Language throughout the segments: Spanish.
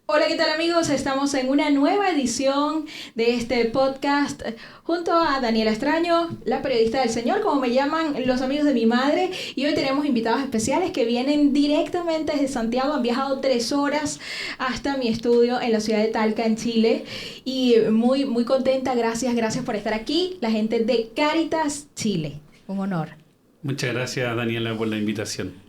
Hola, ¿qué tal amigos? Estamos en una nueva edición de este podcast junto a Daniela Extraño, la periodista del Señor, como me llaman los amigos de mi madre. Y hoy tenemos invitados especiales que vienen directamente desde Santiago. Han viajado 3 horas hasta mi estudio en la ciudad de Talca, en Chile. Y muy contenta, gracias por estar aquí. La gente de Cáritas Chile, un honor. Muchas gracias, Daniela, por la invitación.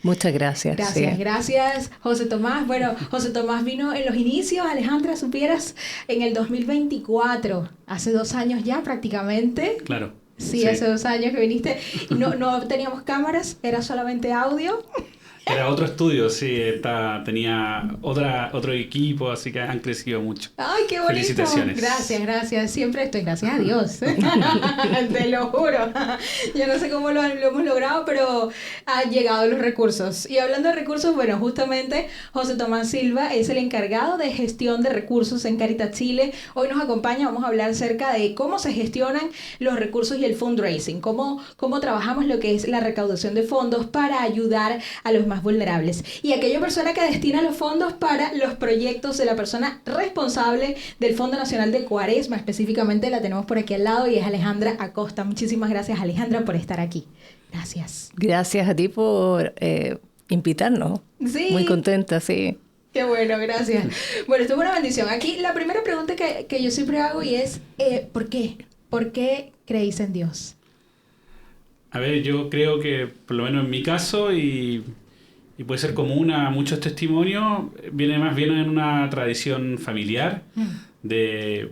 Muchas gracias. Gracias, José Tomás. Bueno, José Tomás vino en los inicios, Alejandra, supieras, en el 2024, hace 2 años ya prácticamente. Claro. Sí, hace 2 años que viniste. Y no teníamos cámaras, era solamente audio. Era otro estudio, sí, tenía otro equipo, así que han crecido mucho. ¡Ay, qué bonito! Felicitaciones. Gracias. Siempre estoy, gracias a Dios. Te lo juro. Yo no sé cómo lo hemos logrado, pero han llegado los recursos. Y hablando de recursos, bueno, justamente José Tomás Silva es el encargado de gestión de recursos en Cáritas Chile. Hoy nos acompaña, vamos a hablar acerca de cómo se gestionan los recursos y el fundraising, cómo trabajamos lo que es la recaudación de fondos para ayudar a los más vulnerables y aquella persona que destina los fondos para los proyectos de la persona responsable del Fondo Nacional de Cuaresma. Específicamente la tenemos por aquí al lado y es Alejandra Acosta. Muchísimas gracias, Alejandra, por estar aquí. Gracias. Gracias a ti por invitarnos. Sí. Muy contenta, sí. Qué bueno, gracias. Bueno, esto es una bendición. Aquí la primera pregunta que yo siempre hago y es ¿por qué? ¿Por qué creéis en Dios? A ver, yo creo que, por lo menos en mi caso, y puede ser común a muchos testimonios, viene más bien en una tradición familiar de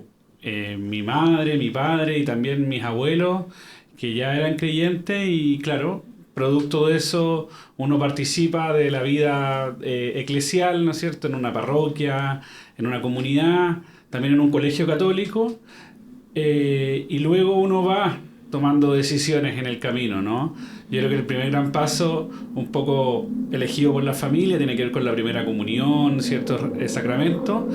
mi madre, mi padre y también mis abuelos, que ya eran creyentes y claro, producto de eso uno participa de la vida eclesial, ¿no es cierto?, en una parroquia, en una comunidad, también en un colegio católico, y luego uno va tomando decisiones en el camino, ¿no? Yo creo que el primer gran paso, un poco elegido por la familia, tiene que ver con la primera comunión, ciertos sacramentos,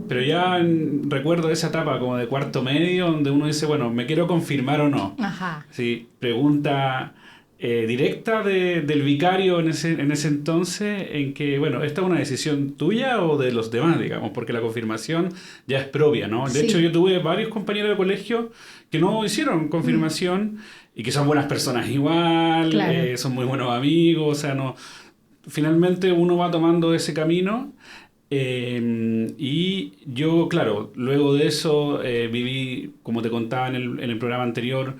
pero ya recuerdo esa etapa como de cuarto medio, donde uno dice, bueno, ¿me quiero confirmar o no? Ajá. Sí, pregunta directa del vicario en ese entonces, en que, bueno, ¿esta es una decisión tuya o de los demás, digamos? Porque la confirmación ya es propia, ¿no? De hecho, yo tuve varios compañeros de colegio que no hicieron confirmación y que son buenas personas igual, claro. Son muy buenos amigos, o sea, no. Finalmente uno va tomando ese camino. Y yo, claro, luego de eso viví, como te contaba en el programa anterior,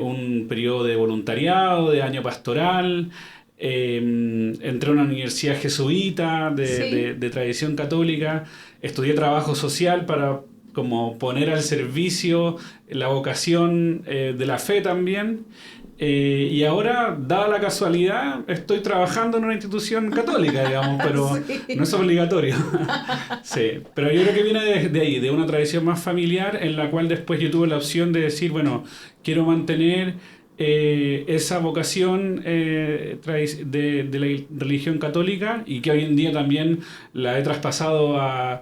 un periodo de voluntariado, de año pastoral. Entré a una universidad jesuita de tradición católica, estudié trabajo social para como poner al servicio la vocación de la fe también. Y ahora, dada la casualidad, estoy trabajando en una institución católica, digamos, pero sí. No es obligatorio. Sí, pero yo creo que viene de ahí, de una tradición más familiar, en la cual después yo tuve la opción de decir, bueno, quiero mantener esa vocación de la religión católica y que hoy en día también la he traspasado a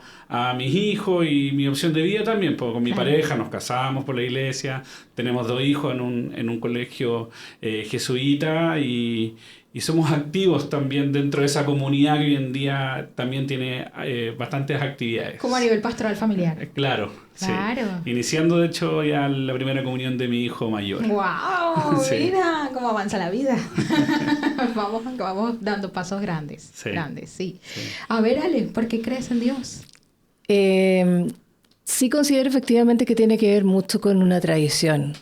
mis hijos y mi opción de vida también, porque con mi pareja nos casamos por la iglesia, tenemos 2 hijos en un colegio jesuita y somos activos también dentro de esa comunidad que hoy en día también tiene bastantes actividades. Como a nivel pastoral familiar. Claro. Sí. Iniciando, de hecho, ya la primera comunión de mi hijo mayor. ¡Wow! Sí. Mira cómo avanza la vida. vamos dando pasos grandes. Sí. Sí. A ver, Ale, ¿por qué crees en Dios? Sí considero efectivamente que tiene que ver mucho con una tradición,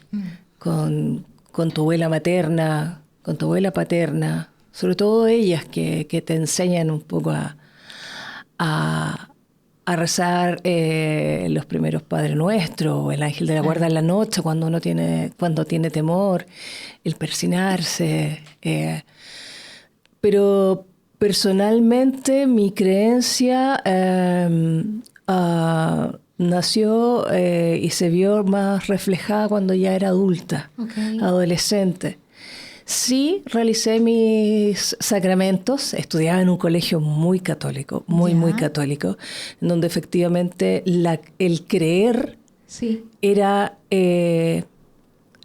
con tu abuela materna, con tu abuela paterna, sobre todo ellas que te enseñan un poco a rezar los primeros Padre Nuestro, el ángel de la guarda en la noche cuando tiene temor, el persignarse. Pero personalmente mi creencia nació y se vio más reflejada cuando ya era adulta, adolescente. Sí, realicé mis sacramentos, estudiaba en un colegio muy católico, muy católico, en donde efectivamente el creer era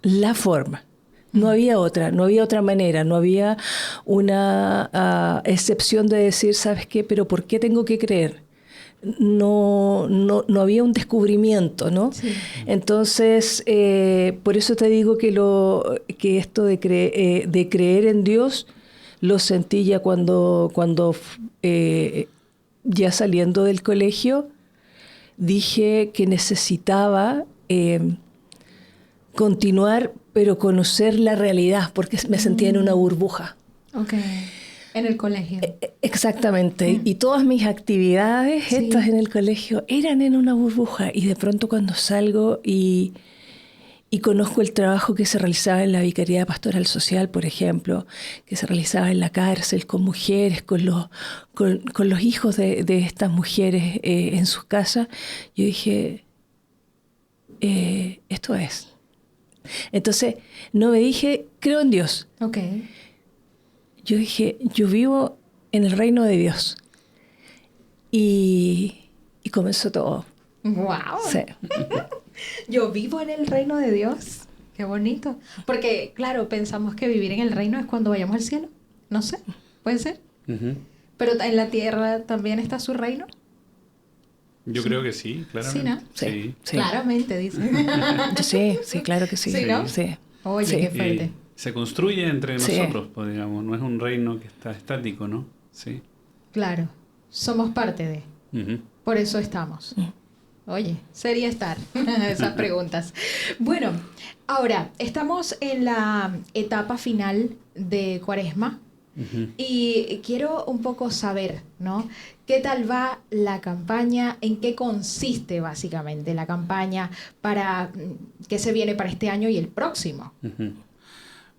la forma. No había otra manera, no había una excepción de decir, ¿sabes qué? Pero ¿por qué tengo que creer? no había un descubrimiento, ¿no? Sí. Entonces, por eso te digo que esto de creer en Dios lo sentí ya cuando ya saliendo del colegio, dije que necesitaba continuar, pero conocer la realidad, porque me sentía en una burbuja. Ok. En el colegio. Exactamente. Y todas mis actividades, Sí. estas en el colegio, eran en una burbuja. Y de pronto cuando salgo y conozco el trabajo que se realizaba en la Vicaría Pastoral Social, por ejemplo, que se realizaba en la cárcel con mujeres, con los hijos de estas mujeres en sus casas, yo dije, esto es. Entonces, no me dije, creo en Dios. Ok. Yo dije, yo vivo en el reino de Dios. Y comenzó todo. ¡Wow! Sí. Yo vivo en el reino de Dios. Qué bonito. Porque, claro, pensamos que vivir en el reino es cuando vayamos al cielo. No sé, puede ser. Uh-huh. Pero en la tierra también está su reino. Yo creo que sí, claramente. Sí, ¿no? Sí. Sí. Claramente, dice. Sí, claro que sí. Sí, ¿no? Sí. Oye, Sí. qué fuerte. Y se construye entre Sí. nosotros, pues, digamos. No es un reino que está estático, ¿no? Sí. Claro, somos parte de. Uh-huh. Por eso estamos. Oye, sería estar esas preguntas. Bueno, ahora estamos en la etapa final de Cuaresma. Uh-huh. Y quiero un poco saber, ¿no? ¿Qué tal va la campaña? ¿En qué consiste básicamente la campaña para que se viene para este año y el próximo? Uh-huh.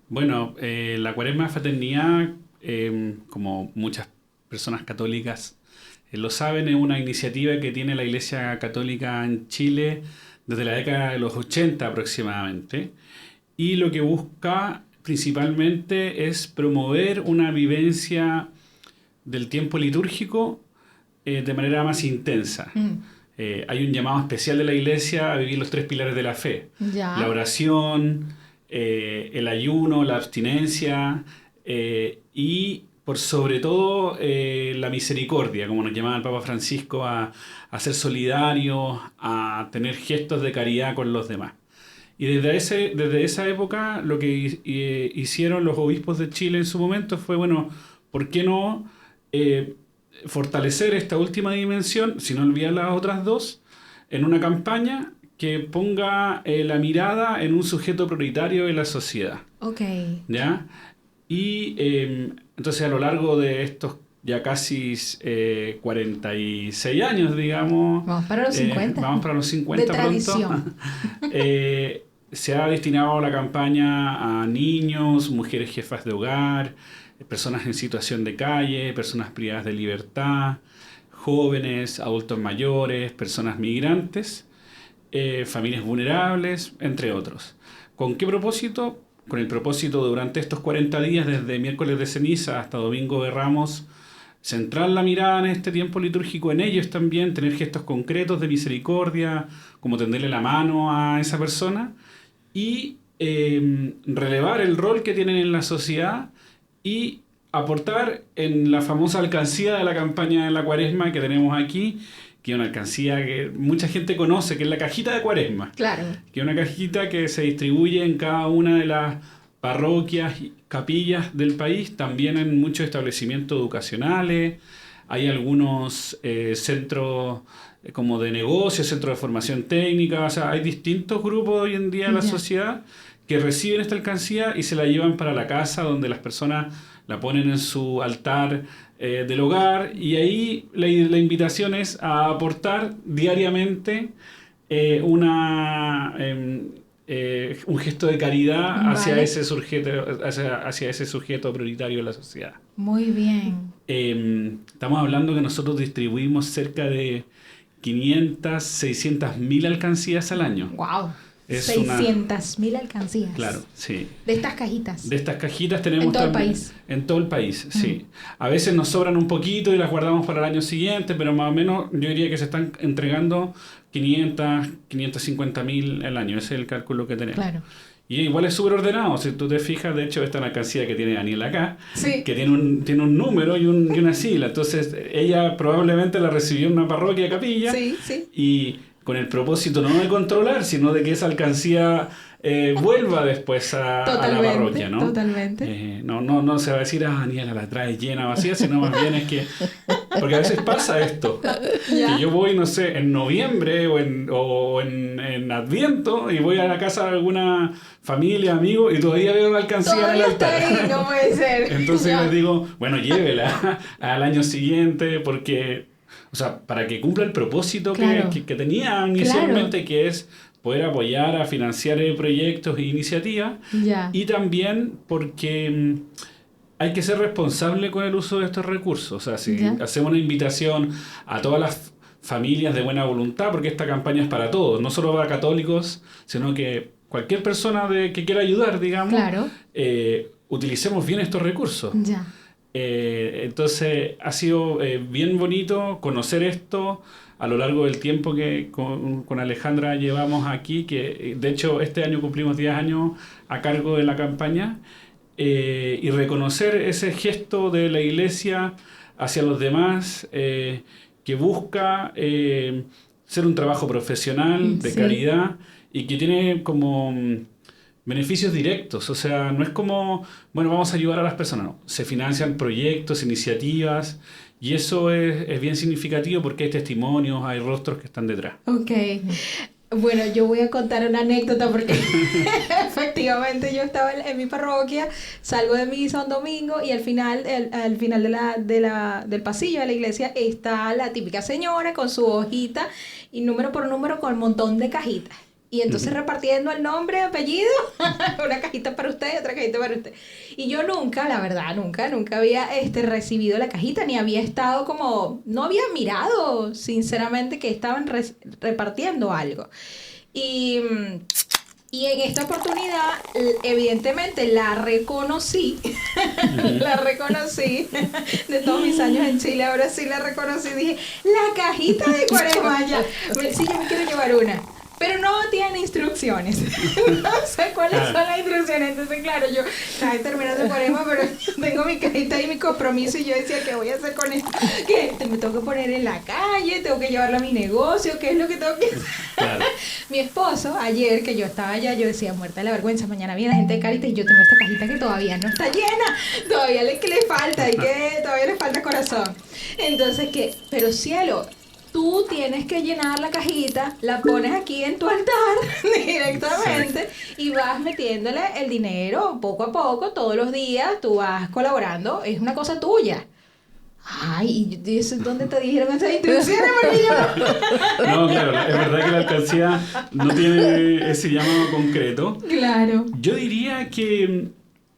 Bueno, la Cuaresma de Fraternidad, como muchas personas católicas lo saben, es una iniciativa que tiene la Iglesia Católica en Chile desde la década de los 80 aproximadamente, y lo que busca principalmente es promover una vivencia del tiempo litúrgico de manera más intensa. Hay un llamado especial de la Iglesia a vivir los 3 pilares de la fe. Ya. La oración, el ayuno, la abstinencia y por sobre todo la misericordia, como nos llamaba el Papa Francisco, a ser solidarios, a tener gestos de caridad con los demás. Y desde esa época lo que hicieron los obispos de Chile en su momento fue, bueno, ¿por qué no fortalecer esta última dimensión, si no olvidar las otras dos, en una campaña que ponga la mirada en un sujeto prioritario de la sociedad? Ok. ¿Ya? Y entonces a lo largo de estos ya casi 46 años, digamos... Vamos para los 50. Vamos para los 50 de tradición. Se ha destinado la campaña a niños, mujeres jefas de hogar, personas en situación de calle, personas privadas de libertad, jóvenes, adultos mayores, personas migrantes, familias vulnerables, entre otros. ¿Con qué propósito? Con el propósito de durante estos 40 días, desde miércoles de ceniza hasta domingo de Ramos, centrar la mirada en este tiempo litúrgico en ellos también, tener gestos concretos de misericordia, como tenderle la mano a esa persona, y relevar el rol que tienen en la sociedad y aportar en la famosa alcancía de la campaña de la Cuaresma que tenemos aquí, que es una alcancía que mucha gente conoce, que es la cajita de Cuaresma. Claro. Que es una cajita que se distribuye en cada una de las parroquias y capillas del país, también en muchos establecimientos educacionales. Hay algunos centros como de negocios, centros de formación técnica. O sea, hay distintos grupos hoy en día en la sociedad que reciben esta alcancía y se la llevan para la casa, donde las personas la ponen en su altar del hogar, y ahí la invitación es a aportar diariamente un gesto de caridad hacia, vale, ese hacia ese sujeto prioritario de la sociedad. Muy bien. Estamos hablando que nosotros distribuimos cerca de 500, 600.000 alcancías al año. ¡Wow! Es 600.000 alcancías. Claro, sí. De estas cajitas. De estas cajitas tenemos En todo el también, país. En todo el país, sí. A veces nos sobran un poquito y las guardamos para el año siguiente, pero más o menos yo diría que se están entregando 500, 550.000 al año. Ese es el cálculo que tenemos. Claro. Y igual es súper ordenado. Si tú te fijas, de hecho, esta es la alcancía que tiene Daniela acá, Sí. que tiene un número y una sigla. Entonces, ella probablemente la recibió en una parroquia de capilla. Sí, sí. Y con el propósito no de controlar, sino de que esa alcancía vuelva después a la parroquia, ¿no? Totalmente. No se va a decir, Daniela la trae llena vacía, sino más bien es que... Porque a veces pasa esto, Ya. que yo voy, no sé, en noviembre o en Adviento y voy a la casa de alguna familia, amigo, y todavía veo la alcancía en el Todavía está altar. ahí, no puede ser. Entonces Ya. les digo, bueno, llévela al año siguiente porque, o sea, para que cumpla el propósito Claro. que tenía inicialmente, que es poder apoyar a financiar proyectos e iniciativas, Ya. y también porque hay que ser responsable con el uso de estos recursos. O sea, si Ya. hacemos una invitación a todas las familias de buena voluntad, porque esta campaña es para todos, no solo para católicos, sino que cualquier persona que quiera ayudar, digamos, Claro. utilicemos bien estos recursos. Ya. Entonces ha sido bien bonito conocer esto a lo largo del tiempo que con Alejandra llevamos aquí, que de hecho este año cumplimos 10 años a cargo de la campaña, y reconocer ese gesto de la Iglesia hacia los demás, que busca ser un trabajo profesional, de Sí. caridad, y que tiene como beneficios directos. O sea, no es como, bueno, vamos a ayudar a las personas, no. Se financian proyectos, iniciativas, y eso es bien significativo porque hay testimonios, hay rostros que están detrás. Ok. Bueno, yo voy a contar una anécdota porque efectivamente yo estaba en mi parroquia, salgo de misa un domingo y al final del pasillo de la iglesia está la típica señora con su hojita y número por número con un montón de cajitas. Y entonces repartiendo el nombre, apellido, una cajita para usted, otra cajita para usted. Y yo nunca, la verdad, nunca había recibido la cajita, ni había estado como, no había mirado sinceramente que estaban repartiendo algo. Y en esta oportunidad, evidentemente, la reconocí, de todos mis años en Chile, ahora sí la reconocí, dije, la cajita de Cuaresma, ya, sí, yo me quiero llevar una. Pero no tiene instrucciones. No sé cuáles son las instrucciones. Entonces, claro, yo estaba terminando Cuaresma, pero tengo mi cajita y mi compromiso. Y yo decía, ¿qué voy a hacer con esto? ¿Qué? ¿Me tengo que poner en la calle? ¿Tengo que llevarlo a mi negocio? ¿Qué es lo que tengo que hacer? Claro. Mi esposo, ayer que yo estaba allá, yo decía, muerta de la vergüenza, mañana viene la gente de Cáritas y yo tengo esta cajita que todavía no está llena. Todavía le falta, todavía le falta corazón. Entonces, ¿qué? Pero cielo, tú tienes que llenar la cajita, la pones aquí en tu altar directamente y vas metiéndole el dinero poco a poco, todos los días, tú vas colaborando, es una cosa tuya. Ay, y eso, ¿dónde te dijeron esas instrucciones? Porque yo No, claro, es verdad que la alcancía no tiene ese llamado concreto. Claro. Yo diría que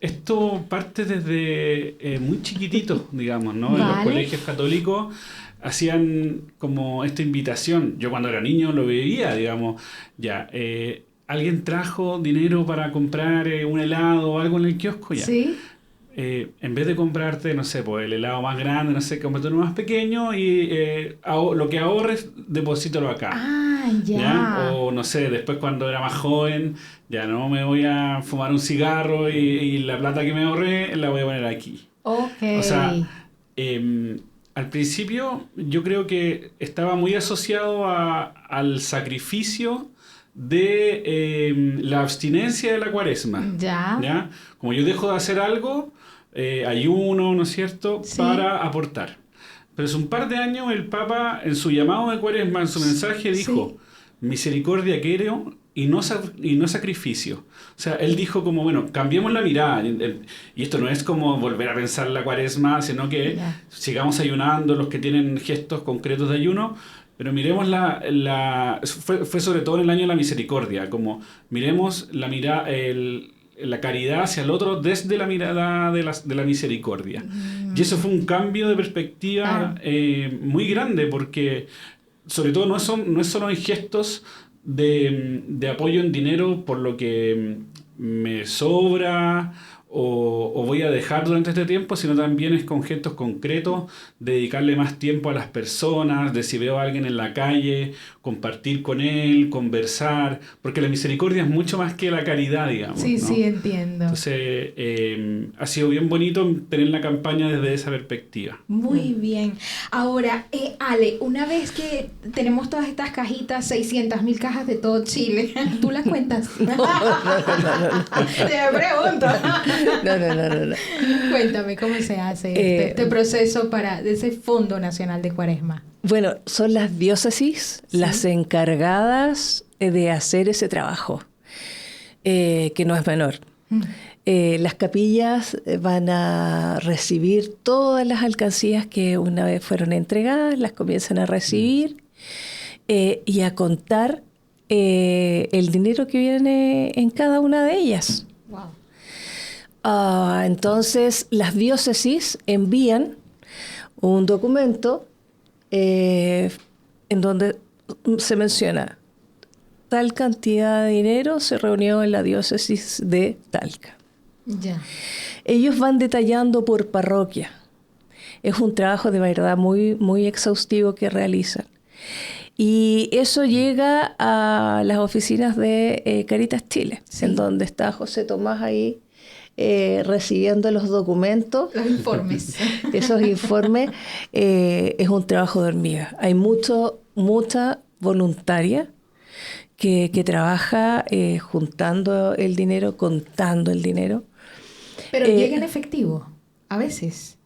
esto parte desde muy chiquitito, digamos, ¿no? En los colegios católicos hacían como esta invitación. Yo cuando era niño lo veía, digamos, ya, alguien trajo dinero para comprar un helado o algo en el kiosco, ya. Sí. En vez de comprarte, no sé, pues el helado más grande, no sé, cómprate uno más pequeño y lo que ahorres, deposítalo acá. Ah, ya. ¿Ya? O no sé, después cuando era más joven, ya no me voy a fumar un cigarro y la plata que me ahorré la voy a poner aquí. Ok. O sea, al principio yo creo que estaba muy asociado al sacrificio de la abstinencia de la Cuaresma. Ya. Como yo dejo de hacer algo, ayuno, ¿no es cierto?, sí, para aportar. Pero hace un par de años el Papa, en su llamado de Cuaresma, en su mensaje, dijo, misericordia quiero y no sacrificio. O sea, él dijo como, bueno, cambiemos la mirada. Y esto no es como volver a pensar la Cuaresma, sino que sigamos ayunando los que tienen gestos concretos de ayuno, pero miremos fue sobre todo en el año de la misericordia, como miremos la caridad hacia el otro desde la mirada de la misericordia. Y eso fue un cambio de perspectiva muy grande, porque sobre todo no es solo en gestos de apoyo en dinero por lo que me sobra o voy a dejar durante este tiempo, sino también es con gestos concretos, dedicarle más tiempo a las personas, de si veo a alguien en la calle, compartir con él, conversar, porque la misericordia es mucho más que la caridad, digamos. Sí, ¿no? sí, entiendo. Entonces, ha sido bien bonito tener la campaña desde esa perspectiva. Muy bien. Ahora, Ale, una vez que tenemos todas estas cajitas, 600.000 cajas de todo Chile, ¿tú las cuentas? No. Te pregunto. No. Cuéntame, ¿cómo se hace este proceso de ese Fondo Nacional de Cuaresma? Bueno, son las diócesis las encargadas de hacer ese trabajo, que no es menor. Las capillas van a recibir todas las alcancías que una vez fueron entregadas, las comienzan a recibir y a contar el dinero que viene en cada una de ellas. Wow. Entonces, las diócesis envían un documento en donde se menciona tal cantidad de dinero se reunió en la diócesis de Talca. Ya. Ellos van detallando por parroquia. Es un trabajo de verdad muy, muy exhaustivo que realizan. Y eso llega a las oficinas de Caritas Chile, Sí. en donde está José Tomás ahí recibiendo los documentos. Los informes. Esos informes es un trabajo de hormiga. Hay mucha voluntaria que trabaja juntando el dinero, contando el dinero. Pero llega en efectivo, a veces.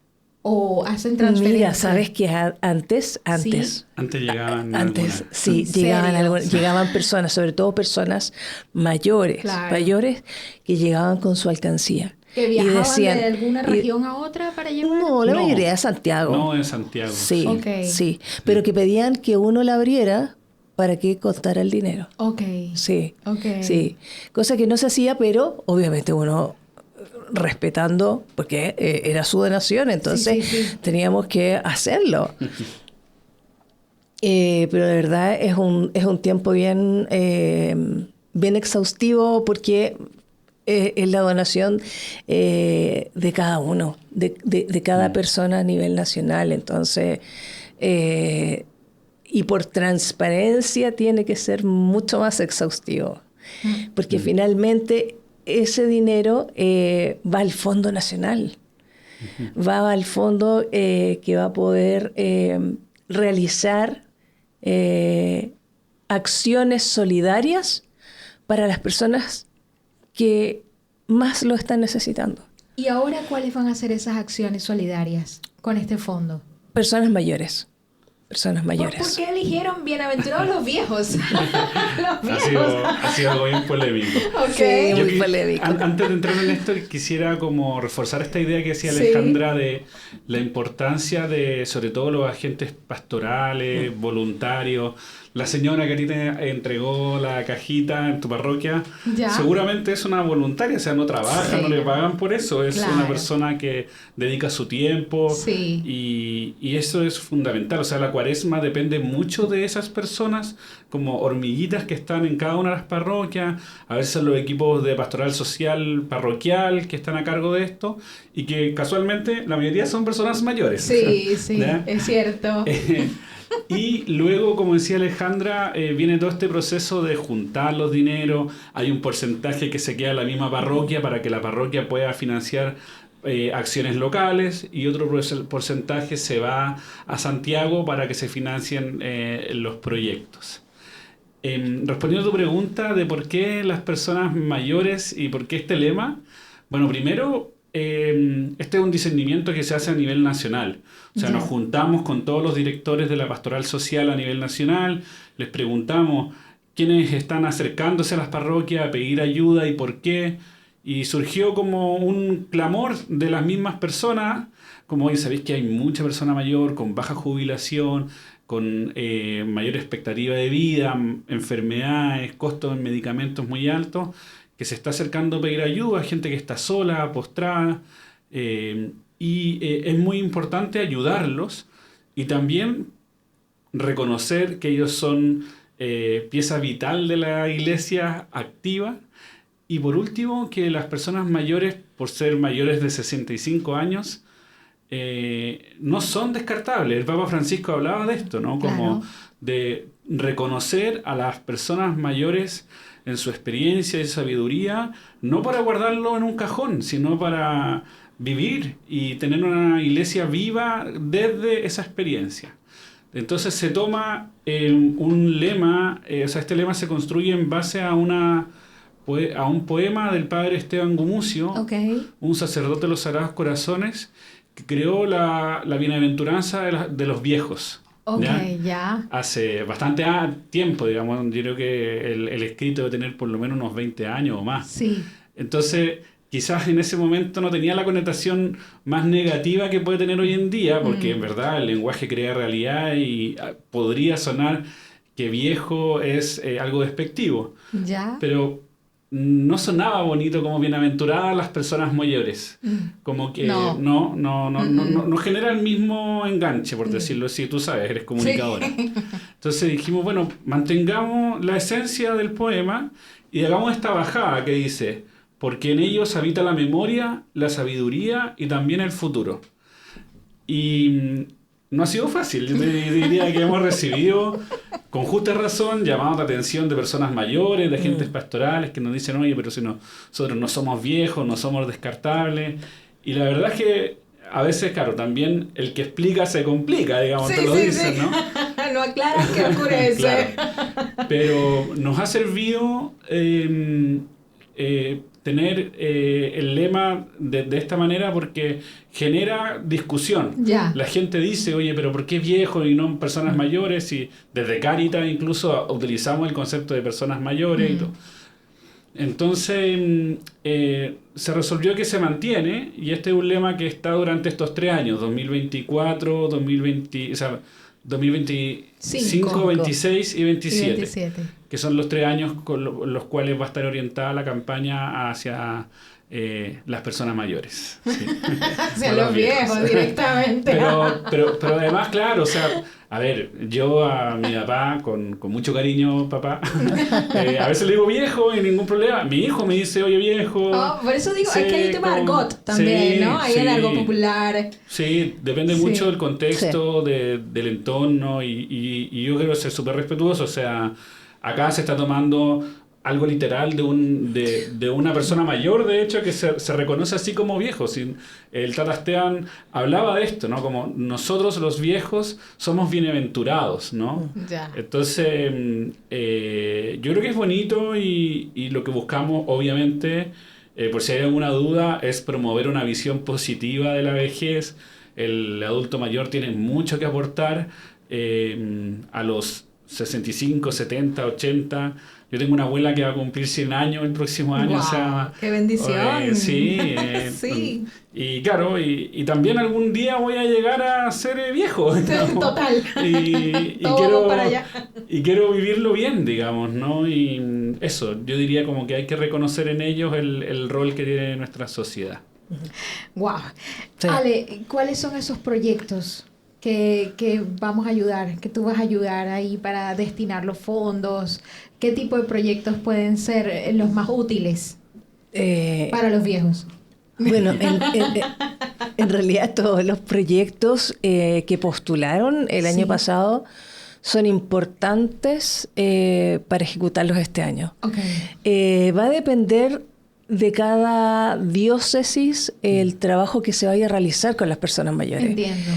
O hacen transferencias. Mira, ¿sabes qué? Antes. Antes llegaban Antes, algunas. sí, llegaban personas, sobre todo personas mayores, Claro. mayores que llegaban con su alcancía. ¿Que viajaban y decían, de alguna región a otra para llevar? No, la mayoría de Santiago. No, en Santiago. Sí, Ok. sí, pero que pedían que uno la abriera para que contara el dinero. Ok. Sí, Ok. sí. Cosa que no se hacía, pero obviamente uno respetando, porque era su donación, entonces Sí. teníamos que hacerlo. Pero de verdad es un tiempo bien exhaustivo porque es la donación de cada uno, de cada persona a nivel nacional. Entonces, y por transparencia tiene que ser mucho más exhaustivo, porque finalmente ese dinero va al Fondo Nacional, va al fondo que va a poder realizar acciones solidarias para las personas que más lo están necesitando. ¿Y ahora cuáles van a ser esas acciones solidarias con este fondo? Personas mayores. ¿Por qué eligieron bienaventurados los viejos? Los Ha sido algo bien polémico. Ok. Sí, Yo muy polémico. Antes de entrar en esto, quisiera como reforzar esta idea que decía Sí. Alejandra de la importancia de, sobre todo, los agentes pastorales, voluntarios. La señora que a ti te entregó la cajita en tu parroquia, Ya. seguramente es una voluntaria, o sea, no trabaja, Sí. no le pagan por eso, es Claro. una persona que dedica su tiempo Sí. y eso es fundamental. O sea, la cuaresma depende mucho de esas personas como hormiguitas que están en cada una de las parroquias, a veces los equipos de pastoral social parroquial que están a cargo de esto y que casualmente la mayoría son personas mayores. Sí, ¿Ya? es cierto. Y luego, como decía Alejandra, viene todo este proceso de juntar los dineros, hay un porcentaje que se queda en la misma parroquia para que la parroquia pueda financiar acciones locales y otro porcentaje se va a Santiago para que se financien los proyectos. Respondiendo a tu pregunta de por qué las personas mayores y por qué este lema, bueno, primero, este es un discernimiento que se hace a nivel nacional. O sea, Ya. nos juntamos con todos los directores de la pastoral social a nivel nacional, les preguntamos quiénes están acercándose a las parroquias a pedir ayuda y por qué. Y surgió como un clamor de las mismas personas, como hoy sabéis que hay mucha persona mayor con baja jubilación, con mayor expectativa de vida, enfermedades, costos en medicamentos muy altos, que se está acercando a pedir ayuda, gente que está sola, postrada, es muy importante ayudarlos y también reconocer que ellos son pieza vital de la iglesia activa Y por último, que las personas mayores, por ser mayores de 65 años, no son descartables. El Papa Francisco hablaba de esto, ¿no? Como de reconocer a las personas mayores en su experiencia y sabiduría, no para guardarlo en un cajón, sino para vivir y tener una iglesia viva desde esa experiencia. Entonces se toma un lema, este lema se construye en base a un poema del padre Esteban Gumucio, un sacerdote de los Sagrados Corazones, que creó la bienaventuranza de los viejos. ¿Ya? Hace bastante tiempo, digamos. Yo creo que el escrito debe tener por lo menos unos 20 años o más. Sí. Entonces, quizás en ese momento no tenía la connotación más negativa que puede tener hoy en día, porque en verdad el lenguaje crea realidad y podría sonar que viejo es algo despectivo. ¿Ya? Pero no sonaba bonito como bienaventuradas las personas mayores. Como que no genera el mismo enganche, por decirlo así. Tú sabes, eres comunicadora. Sí. Entonces dijimos, bueno, mantengamos la esencia del poema y hagamos esta bajada que dice: porque en ellos habita la memoria, la sabiduría y también el futuro. Y no ha sido fácil. Yo te diría que hemos recibido, con justa razón, llamados de atención de personas mayores, de agentes pastorales que nos dicen: oye, pero si nosotros no somos viejos, no somos descartables. Y la verdad es que a veces, claro, también el que explica se complica, digamos, te lo dicen, ¿no? No aclaras que oscurece. Claro. Pero nos ha servido tener el lema de esta manera porque genera discusión. La gente dice: oye, pero ¿por qué viejo y no personas mayores? Y desde Cáritas incluso utilizamos el concepto de personas mayores y todo. Entonces se resolvió que se mantiene, y este es un lema que está durante estos 3 años, 2024, 2025, 26 y 27. Que son los 3 años con los cuales va a estar orientada la campaña hacia las personas mayores. ¿Sí? Hacia los viejos directamente. Pero además, claro, o sea, a ver, yo a mi papá, con mucho cariño, papá, a veces le digo viejo y ningún problema. Mi hijo me dice: oye, viejo. Por eso digo, es que hay un tema de argot también, ¿no? Hay el argot popular. Sí, depende mucho del contexto, del entorno, y yo quiero ser súper respetuoso. O sea, acá se está tomando algo literal de una persona mayor, de hecho, que se reconoce así como viejo. El Tata Esteban hablaba de esto, ¿no? Como nosotros los viejos somos bienaventurados, ¿no? Ya. Entonces, yo creo que es bonito y lo que buscamos, obviamente, por si hay alguna duda, es promover una visión positiva de la vejez. El adulto mayor tiene mucho que aportar a los 65, 70, 80. Yo tengo una abuela que va a cumplir 100 años el próximo año. Wow, o sea, ¡qué bendición! Sí. Sí. Y claro, y también algún día voy a llegar a ser viejo. Total. Y quiero para allá. Y quiero vivirlo bien, digamos, ¿no? Y eso, yo diría como que hay que reconocer en ellos el rol que tiene nuestra sociedad. Wow. Sí. Ale, ¿cuáles son esos proyectos que vamos a ayudar, que tú vas a ayudar ahí para destinar los fondos? ¿Qué tipo de proyectos pueden ser los más útiles para los viejos? Bueno, en realidad todos los proyectos que postularon el año pasado son importantes para ejecutarlos este año. Va a depender de cada diócesis el trabajo que se vaya a realizar con las personas mayores. Entiendo.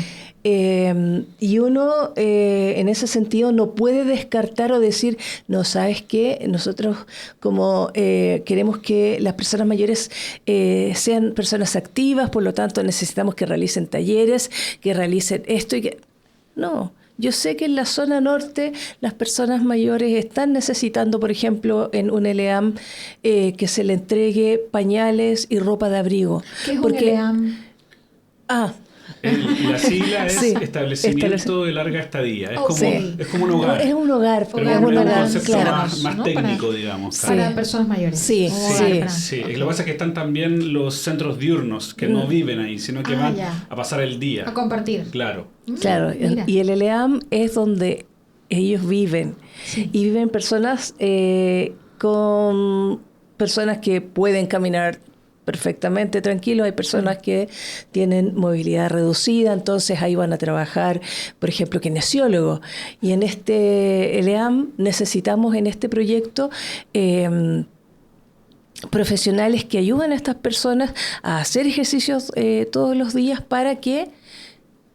Y uno en ese sentido no puede descartar o decir: no, ¿sabes qué? Nosotros como queremos que las personas mayores sean personas activas, por lo tanto necesitamos que realicen talleres, que realicen esto y que... No, yo sé que en la zona norte las personas mayores están necesitando, por ejemplo, en un ELEAM que se le entregue pañales y ropa de abrigo. ¿Qué es un ELEAM? La sigla es establecimiento de larga estadía. Es como un hogar. Es un hogar. Pero es un concepto más técnico, digamos. Para personas mayores. Sí. Lo que pasa es que están también los centros diurnos, que no viven ahí, sino que van a pasar el día. A compartir. Claro. Claro. Y el ELEAM es donde ellos viven. Sí. Y viven personas con personas que pueden caminar perfectamente tranquilos, hay personas que tienen movilidad reducida, entonces ahí van a trabajar, por ejemplo, kinesiólogos. Y en este LEAM necesitamos en este proyecto profesionales que ayuden a estas personas a hacer ejercicios todos los días para que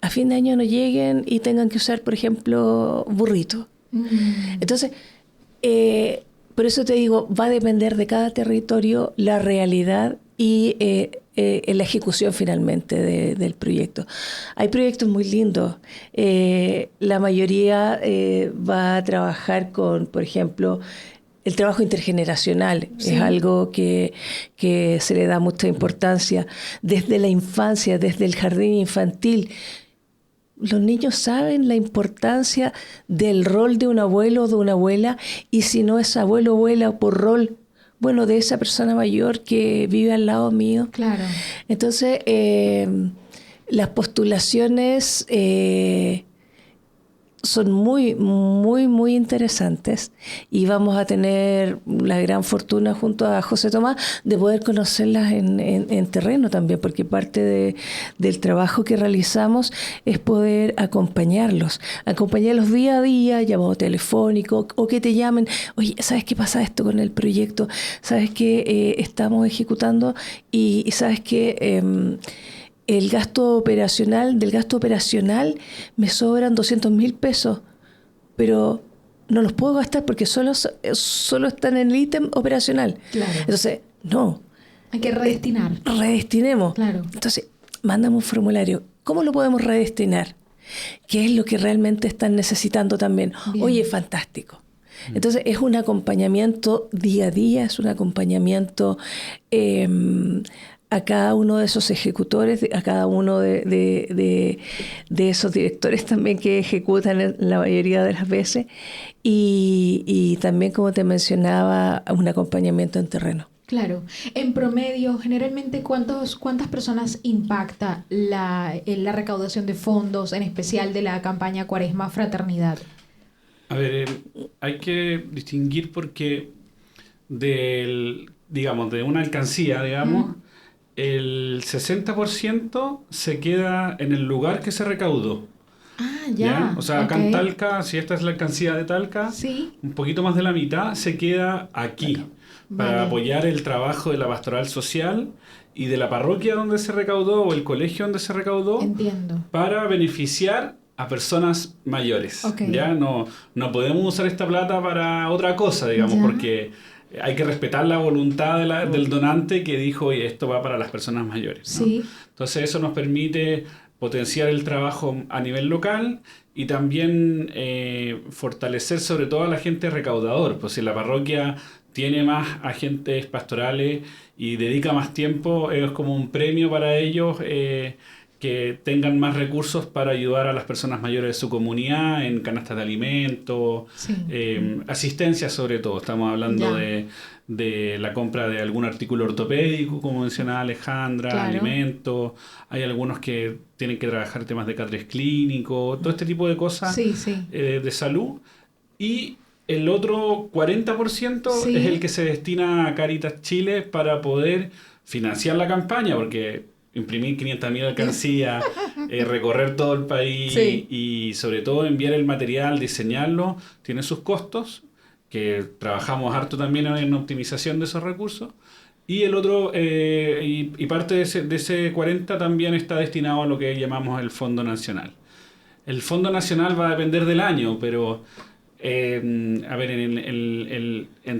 a fin de año no lleguen y tengan que usar, por ejemplo, burrito. Entonces, por eso te digo, va a depender de cada territorio la realidad y la ejecución finalmente del proyecto. Hay proyectos muy lindos. La mayoría va a trabajar con, por ejemplo, el trabajo intergeneracional. Sí. Es algo que se le da mucha importancia desde la infancia, desde el jardín infantil. Los niños saben la importancia del rol de un abuelo o de una abuela, y si no es abuelo o abuela, por rol, bueno, de esa persona mayor que vive al lado mío. Claro. Entonces, las postulaciones son muy, muy, muy interesantes, y vamos a tener la gran fortuna junto a José Tomás de poder conocerlas en terreno también, porque parte del trabajo que realizamos es poder acompañarlos día a día, llamado telefónico, o que te llamen, oye, ¿sabes qué pasa esto con el proyecto? ¿Sabes qué estamos ejecutando? Y ¿sabes qué? Del gasto operacional me sobran 200.000 pesos, pero no los puedo gastar porque solo están en el ítem operacional. Claro. Entonces, no. Hay que redestinar. Redestinemos. Claro. Entonces, mándame un formulario. ¿Cómo lo podemos redestinar? ¿Qué es lo que realmente están necesitando también? Bien. Oye, fantástico. Entonces, es un acompañamiento día a día, es un acompañamiento a cada uno de esos ejecutores, a cada uno de esos directores también que ejecutan la mayoría de las veces, y también, como te mencionaba, un acompañamiento en terreno. Claro. En promedio, generalmente, ¿cuántas personas impacta la recaudación de fondos, en especial de la campaña Cuaresma Fraternidad? A ver, hay que distinguir porque de una alcancía, el 60% se queda en el lugar que se recaudó. Ah, ya. O sea, acá en Talca, si esta es la alcancía de Talca, sí, un poquito más de la mitad se queda aquí, para apoyar el trabajo de la pastoral social y de la parroquia donde se recaudó o el colegio donde se recaudó. Entiendo. Para beneficiar a personas mayores. Ya no podemos usar esta plata para otra cosa, porque hay que respetar la voluntad del donante que dijo, oye, esto va para las personas mayores, ¿no? Sí. Entonces eso nos permite potenciar el trabajo a nivel local y también fortalecer sobre todo a la gente recaudador. Pues si la parroquia tiene más agentes pastorales y dedica más tiempo, es como un premio para ellos que tengan más recursos para ayudar a las personas mayores de su comunidad en canastas de alimentos, sí. Asistencia sobre todo. Estamos hablando de la compra de algún artículo ortopédico, como mencionaba Alejandra, claro. Alimentos. Hay algunos que tienen que trabajar temas de catres clínicos, todo este tipo de cosas de salud. Y el otro 40% es el que se destina a Cáritas Chile para poder financiar la campaña, porque imprimir 500.000 alcancías, recorrer todo el país y sobre todo enviar el material, diseñarlo, tiene sus costos, que trabajamos harto también en optimización de esos recursos. Y el otro, y parte de ese 40 también está destinado a lo que llamamos el Fondo Nacional. El Fondo Nacional va a depender del año, pero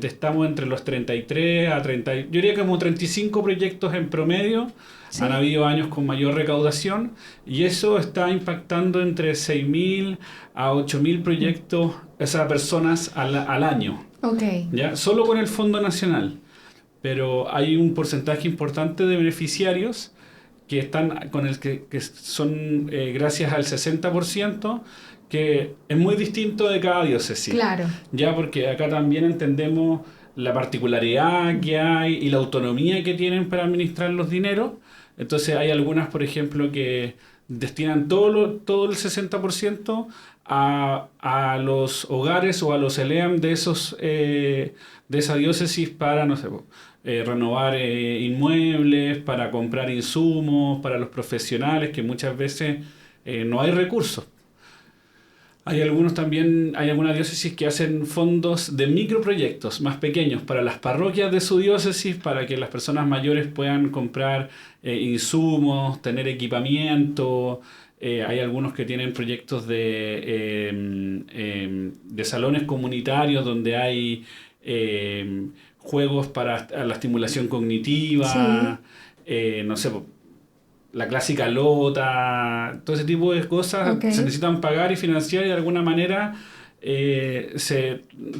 estamos entre los 33 a 30, yo diría que como 35 proyectos en promedio. Sí. Han habido años con mayor recaudación y eso está impactando entre 6.000 a 8.000 proyectos, personas al año. ¿Ya? Solo con el Fondo Nacional. Pero hay un porcentaje importante de beneficiarios que están con el que son gracias al 60%, que es muy distinto de cada diócesis. Claro. Ya, porque acá también entendemos la particularidad que hay y la autonomía que tienen para administrar los dineros. Entonces hay algunas, por ejemplo, que destinan todo el 60% a los hogares o a los ELEAM de esa diócesis para, renovar inmuebles, para comprar insumos, para los profesionales, que muchas veces no hay recursos. Hay algunas diócesis que hacen fondos de microproyectos más pequeños para las parroquias de su diócesis, para que las personas mayores puedan comprar insumos, tener equipamiento. Hay algunos que tienen proyectos de salones comunitarios donde hay juegos para la estimulación cognitiva, no sé, la clásica lota, todo ese tipo de cosas se necesitan pagar y financiar, y de alguna manera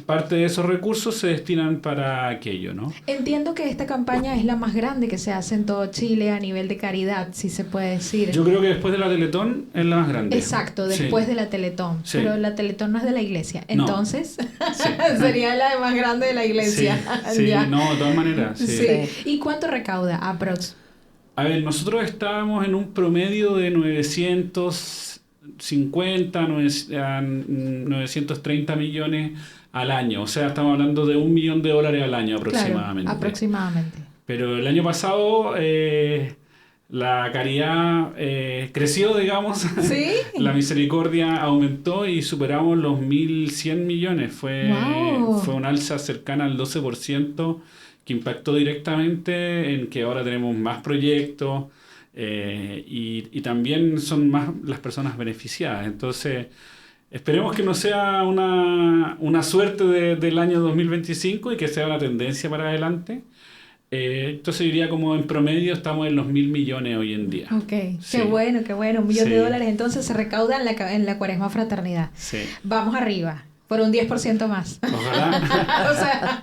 parte de esos recursos se destinan para aquello, ¿no? Entiendo que esta campaña es la más grande que se hace en todo Chile a nivel de caridad, si se puede decir. Yo creo que después de la Teletón es la más grande. Exacto, después de la Teletón. Pero la Teletón no es de la iglesia. Entonces, sería la más grande de la iglesia. No, de todas maneras. Sí. ¿Y cuánto recauda aprox? A ver, nosotros estábamos en un promedio de 950, 930 millones al año. O sea, estamos hablando de $1 millón al año aproximadamente. Claro, aproximadamente. Pero el año pasado la caridad creció, digamos. ¿Sí? La misericordia aumentó y superamos los 1.100 millones. Fue un alza cercana al 12%, que impactó directamente en que ahora tenemos más proyectos y también son más las personas beneficiadas. Entonces, esperemos que no sea una suerte del año 2025 y que sea una tendencia para adelante. Entonces diría como en promedio estamos en los 1.000 millones hoy en día. Sí. Qué bueno, $1 millón entonces se recauda en la Cuaresma Fraternidad. Sí. Vamos arriba. Por un 10% más. Ojalá. O sea,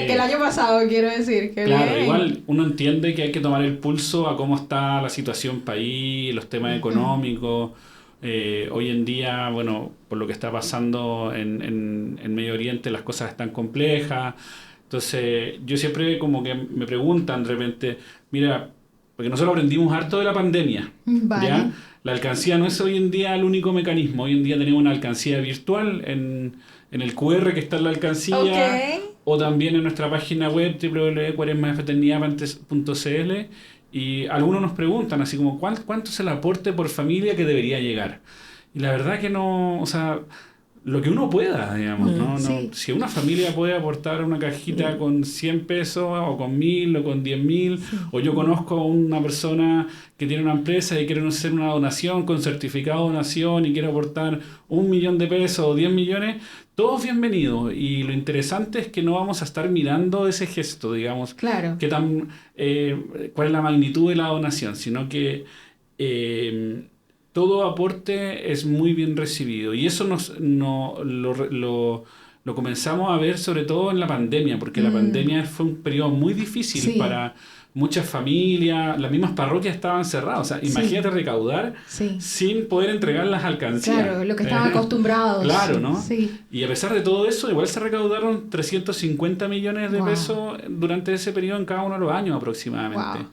que el año pasado, quiero decir. Que claro, bien. Igual uno entiende que hay que tomar el pulso a cómo está la situación país, los temas económicos. Hoy en día, bueno, por lo que está pasando en Medio Oriente, las cosas están complejas. Entonces, yo siempre como que me preguntan de repente, mira, porque nosotros aprendimos harto de la pandemia, ¿ya? La alcancía no es hoy en día el único mecanismo. Hoy en día tenemos una alcancía virtual en el QR que está en la alcancía, o también en nuestra página web www.cuaresmafraternidad.cl, y algunos nos preguntan así como ¿cuánto es el aporte por familia que debería llegar? Y la verdad que no, o sea, lo que uno pueda, digamos, ¿no? Si una familia puede aportar una cajita con 100 pesos, o con 1.000, o con 10.000, o yo conozco a una persona que tiene una empresa y quiere hacer una donación con certificado de donación y quiere aportar 1 millón de pesos o 10 millones, todos bienvenidos. Y lo interesante es que no vamos a estar mirando ese gesto, digamos, cuál es la magnitud de la donación, sino que todo aporte es muy bien recibido, y eso lo comenzamos a ver sobre todo en la pandemia, porque la pandemia fue un periodo muy difícil para muchas familias. Las mismas parroquias estaban cerradas, o sea, imagínate recaudar sin poder entregar las alcancías. Claro, lo que estaban acostumbrados. Claro, ¿no? Sí. Y a pesar de todo eso, igual se recaudaron 350 millones de pesos durante ese periodo en cada uno de los años aproximadamente.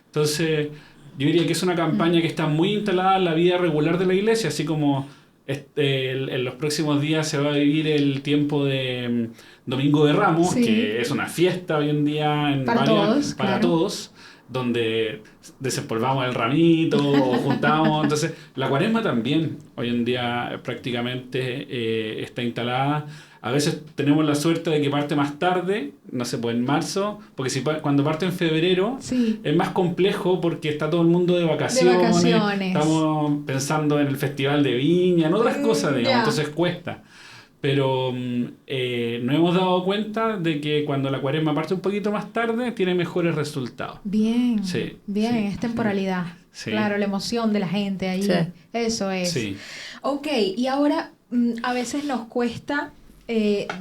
Entonces, yo diría que es una campaña que está muy instalada en la vida regular de la iglesia, así como en los próximos días se va a vivir el tiempo de Domingo de Ramos, que es una fiesta hoy en día para todos, donde desempolvamos el ramito o juntamos. Entonces, la Cuaresma también hoy en día prácticamente está instalada. A veces tenemos la suerte de que parte más tarde, no sé, pues en marzo, porque cuando parte en febrero es más complejo porque está todo el mundo de vacaciones. Estamos pensando en el Festival de Viña, en otras cosas, digamos, entonces cuesta. Pero nos hemos dado cuenta de que cuando la Cuaresma parte un poquito más tarde, tiene mejores resultados. Bien, es temporalidad. Claro, la emoción de la gente ahí. Eso es. Ok, y ahora a veces nos cuesta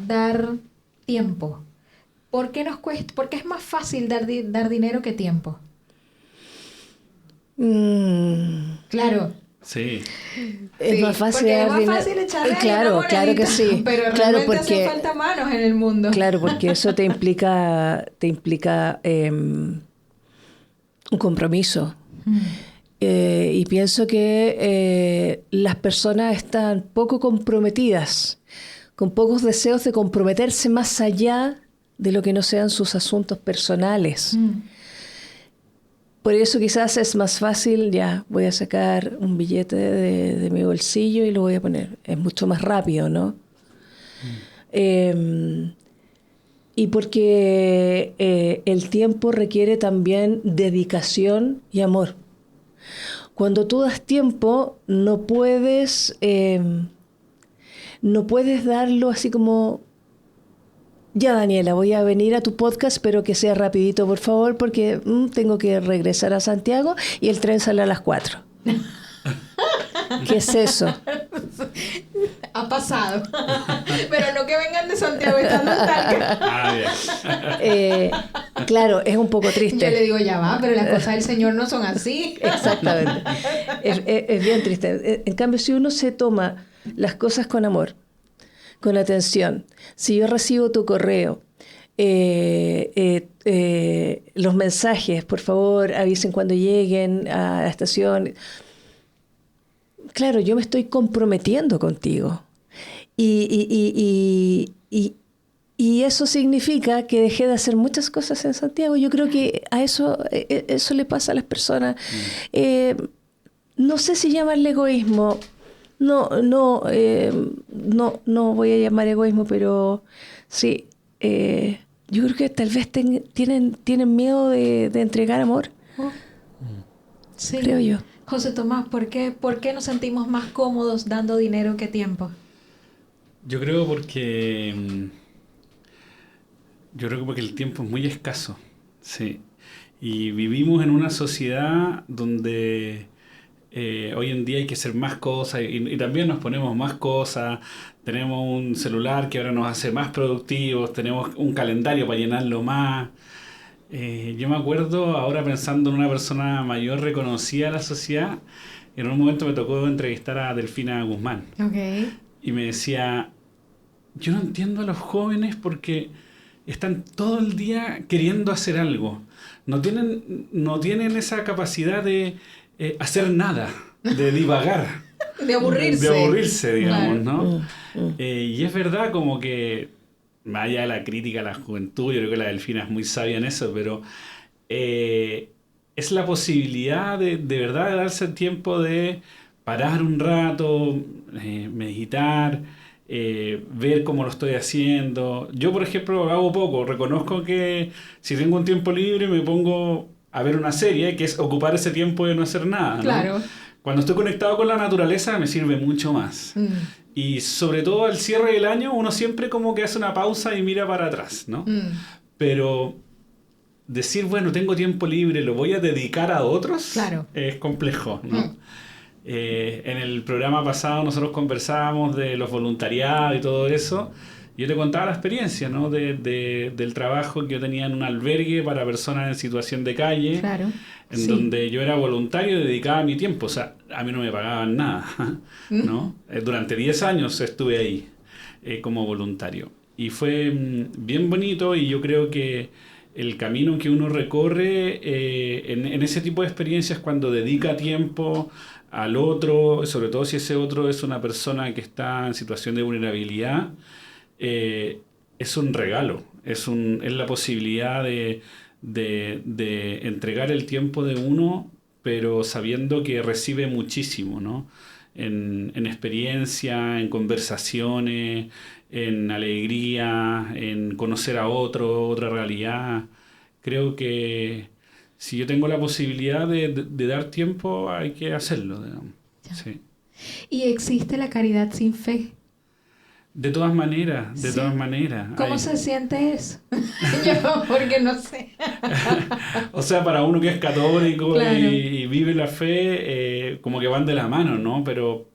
dar tiempo. ¿Por qué nos cuesta? Porque es más fácil dar dinero que tiempo. Claro. Sí. Es más fácil echarle claro que sí. Pero realmente hace falta manos en el mundo. Claro, porque eso te implica un compromiso. Y pienso que las personas están poco comprometidas, con pocos deseos de comprometerse más allá de lo que no sean sus asuntos personales. Por eso quizás es más fácil, ya, voy a sacar un billete de mi bolsillo y lo voy a poner. Es mucho más rápido, ¿no? Y porque el tiempo requiere también dedicación y amor. Cuando tú das tiempo, no puedes darlo así como... Ya, Daniela, voy a venir a tu podcast, pero que sea rapidito, por favor, porque tengo que regresar a Santiago y el tren sale a las 4. ¿Qué es eso? Ha pasado. Pero no que vengan de Santiago estando en Talca. Claro, es un poco triste. Yo le digo, ya va, pero las cosas del Señor no son así. Exactamente. Es bien triste. En cambio, si uno se toma las cosas con amor, con atención, si yo recibo tu correo, los mensajes, por favor, avisen cuando lleguen a la estación. Claro, yo me estoy comprometiendo contigo. Y eso significa que dejé de hacer muchas cosas en Santiago. Yo creo que a eso le pasa a las personas. No sé si llamarle egoísmo. No voy a llamar egoísmo, pero sí. Yo creo que tal vez tienen miedo de entregar amor. Sí. Creo yo. José Tomás, ¿por qué nos sentimos más cómodos dando dinero que tiempo? Yo creo porque el tiempo es muy escaso, sí. Y vivimos en una sociedad donde hoy en día hay que hacer más cosas y también nos ponemos más cosas. Tenemos un celular que ahora nos hace más productivos, tenemos un calendario para llenarlo más. Yo me acuerdo, ahora pensando en una persona mayor reconocida de la sociedad, en un momento me tocó entrevistar a Delfina Guzmán. Okay. Y me decía, yo no entiendo a los jóvenes porque están todo el día queriendo hacer algo. No tienen esa capacidad de hacer nada, de divagar. De aburrirse. De aburrirse, digamos, Claro. ¿no? Y es verdad como que, más allá de la crítica a la juventud, yo creo que la Delfina es muy sabia en eso, pero es la posibilidad de verdad de darse el tiempo de parar un rato, meditar, ver cómo lo estoy haciendo. Yo, por ejemplo, hago poco. Reconozco que si tengo un tiempo libre me pongo a ver una serie, que es ocupar ese tiempo de no hacer nada, ¿no? Claro. Cuando estoy conectado con la naturaleza me sirve mucho más. Y sobre todo al cierre del año uno siempre como que hace una pausa y mira para atrás, ¿no? Pero decir, bueno, tengo tiempo libre, lo voy a dedicar a otros, claro, es complejo, ¿no? En el programa pasado nosotros conversábamos de los voluntariados y todo eso. Yo te contaba la experiencia, ¿no? del trabajo que yo tenía en un albergue para personas en situación de calle, claro, en donde yo era voluntario y dedicaba mi tiempo. O sea, a mí no me pagaban nada, ¿no? Durante 10 años estuve ahí como voluntario. Y fue bien bonito, y yo creo que el camino que uno recorre en ese tipo de experiencias, cuando dedica tiempo al otro, sobre todo si ese otro es una persona que está en situación de vulnerabilidad, es un regalo, es la posibilidad de entregar el tiempo de uno, pero sabiendo que recibe muchísimo, ¿no? En experiencia, en conversaciones, en alegría, en conocer a otra realidad. Creo que si yo tengo la posibilidad de dar tiempo, hay que hacerlo, digamos. Sí. ¿Y existe la caridad sin fe? De todas maneras, todas maneras. ¿Cómo se siente eso? Yo, porque no sé. O sea, para uno que es católico, claro, y vive la fe, como que van de la mano, ¿no? Pero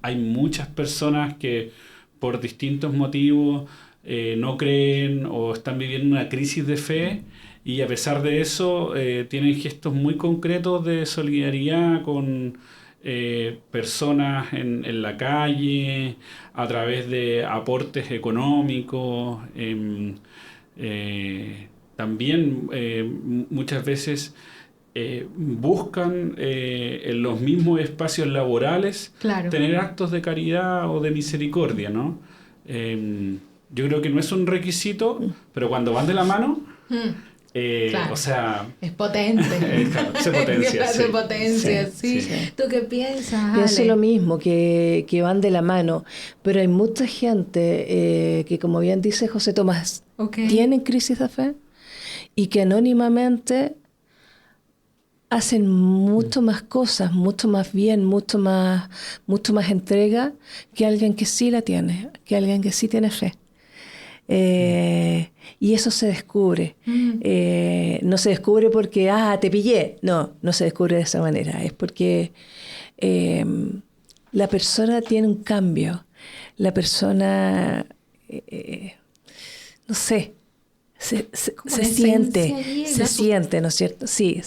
hay muchas personas que por distintos motivos no creen o están viviendo una crisis de fe, y a pesar de eso tienen gestos muy concretos de solidaridad con personas en la calle, a través de aportes económicos. También muchas veces buscan en los mismos espacios laborales, claro, tener actos de caridad o de misericordia, ¿no? Yo creo que no es un requisito, pero cuando van de la mano, Claro. o sea... Es potente. Claro, se potencia. Se potencia, sí. ¿Tú qué piensas, Pienso Ale? lo mismo, que van de la mano, pero hay mucha gente que, como bien dice José Tomás, tienen crisis de fe y que anónimamente hacen mucho más cosas, mucho más bien, mucho más entrega que alguien que sí la tiene, que alguien que sí tiene fe. Y eso se descubre. No se descubre porque, te pillé. No se descubre de esa manera. Es porque la persona tiene un cambio. La persona, no sé, se siente, ¿no es cierto? Sí,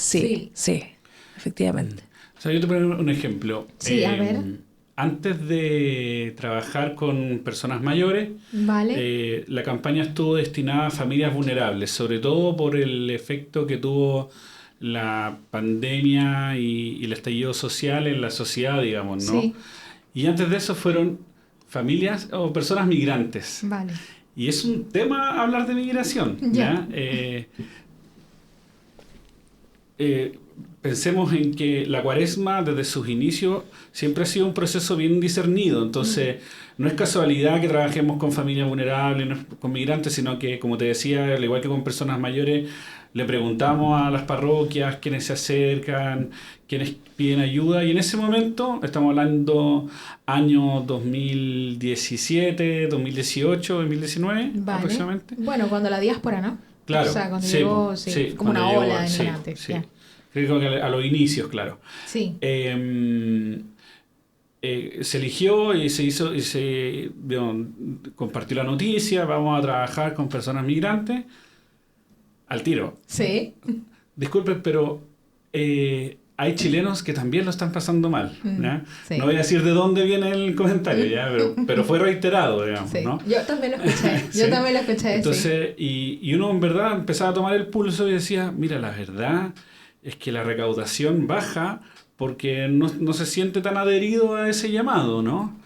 efectivamente. O sea, yo te pongo un ejemplo. Sí, a ver. Antes de trabajar con personas mayores, Vale. La campaña estuvo destinada a familias vulnerables, sobre todo por el efecto que tuvo la pandemia y el estallido social en la sociedad, digamos, ¿no? Sí. Y antes de eso fueron familias o personas migrantes. Vale. Y es un tema hablar de migración, ¿ya? Pensemos en que la Cuaresma desde sus inicios siempre ha sido un proceso bien discernido, entonces no es casualidad que trabajemos con familias vulnerables, no es con migrantes, sino que, como te decía, al igual que con personas mayores, le preguntamos a las parroquias quiénes se acercan, quiénes piden ayuda, y en ese momento, estamos hablando año 2017, 2018, 2019 aproximadamente. Bueno, cuando la diáspora, ¿no? Claro, o sea, cuando llegó, como una ola de migrantes. Sí. Creo que a los inicios, claro. Sí. Se eligió y se hizo, compartió la noticia, vamos a trabajar con personas migrantes, al tiro. Sí. Disculpen, pero hay chilenos que también lo están pasando mal, ¿ya? Sí. No voy a decir de dónde viene el comentario, ¿ya? Pero fue reiterado, digamos, sí. ¿no? Yo también lo escuché. ¿Sí? Entonces, y uno en verdad empezaba a tomar el pulso y decía, mira, la verdad es que la recaudación baja porque no se siente tan adherido a ese llamado, ¿no?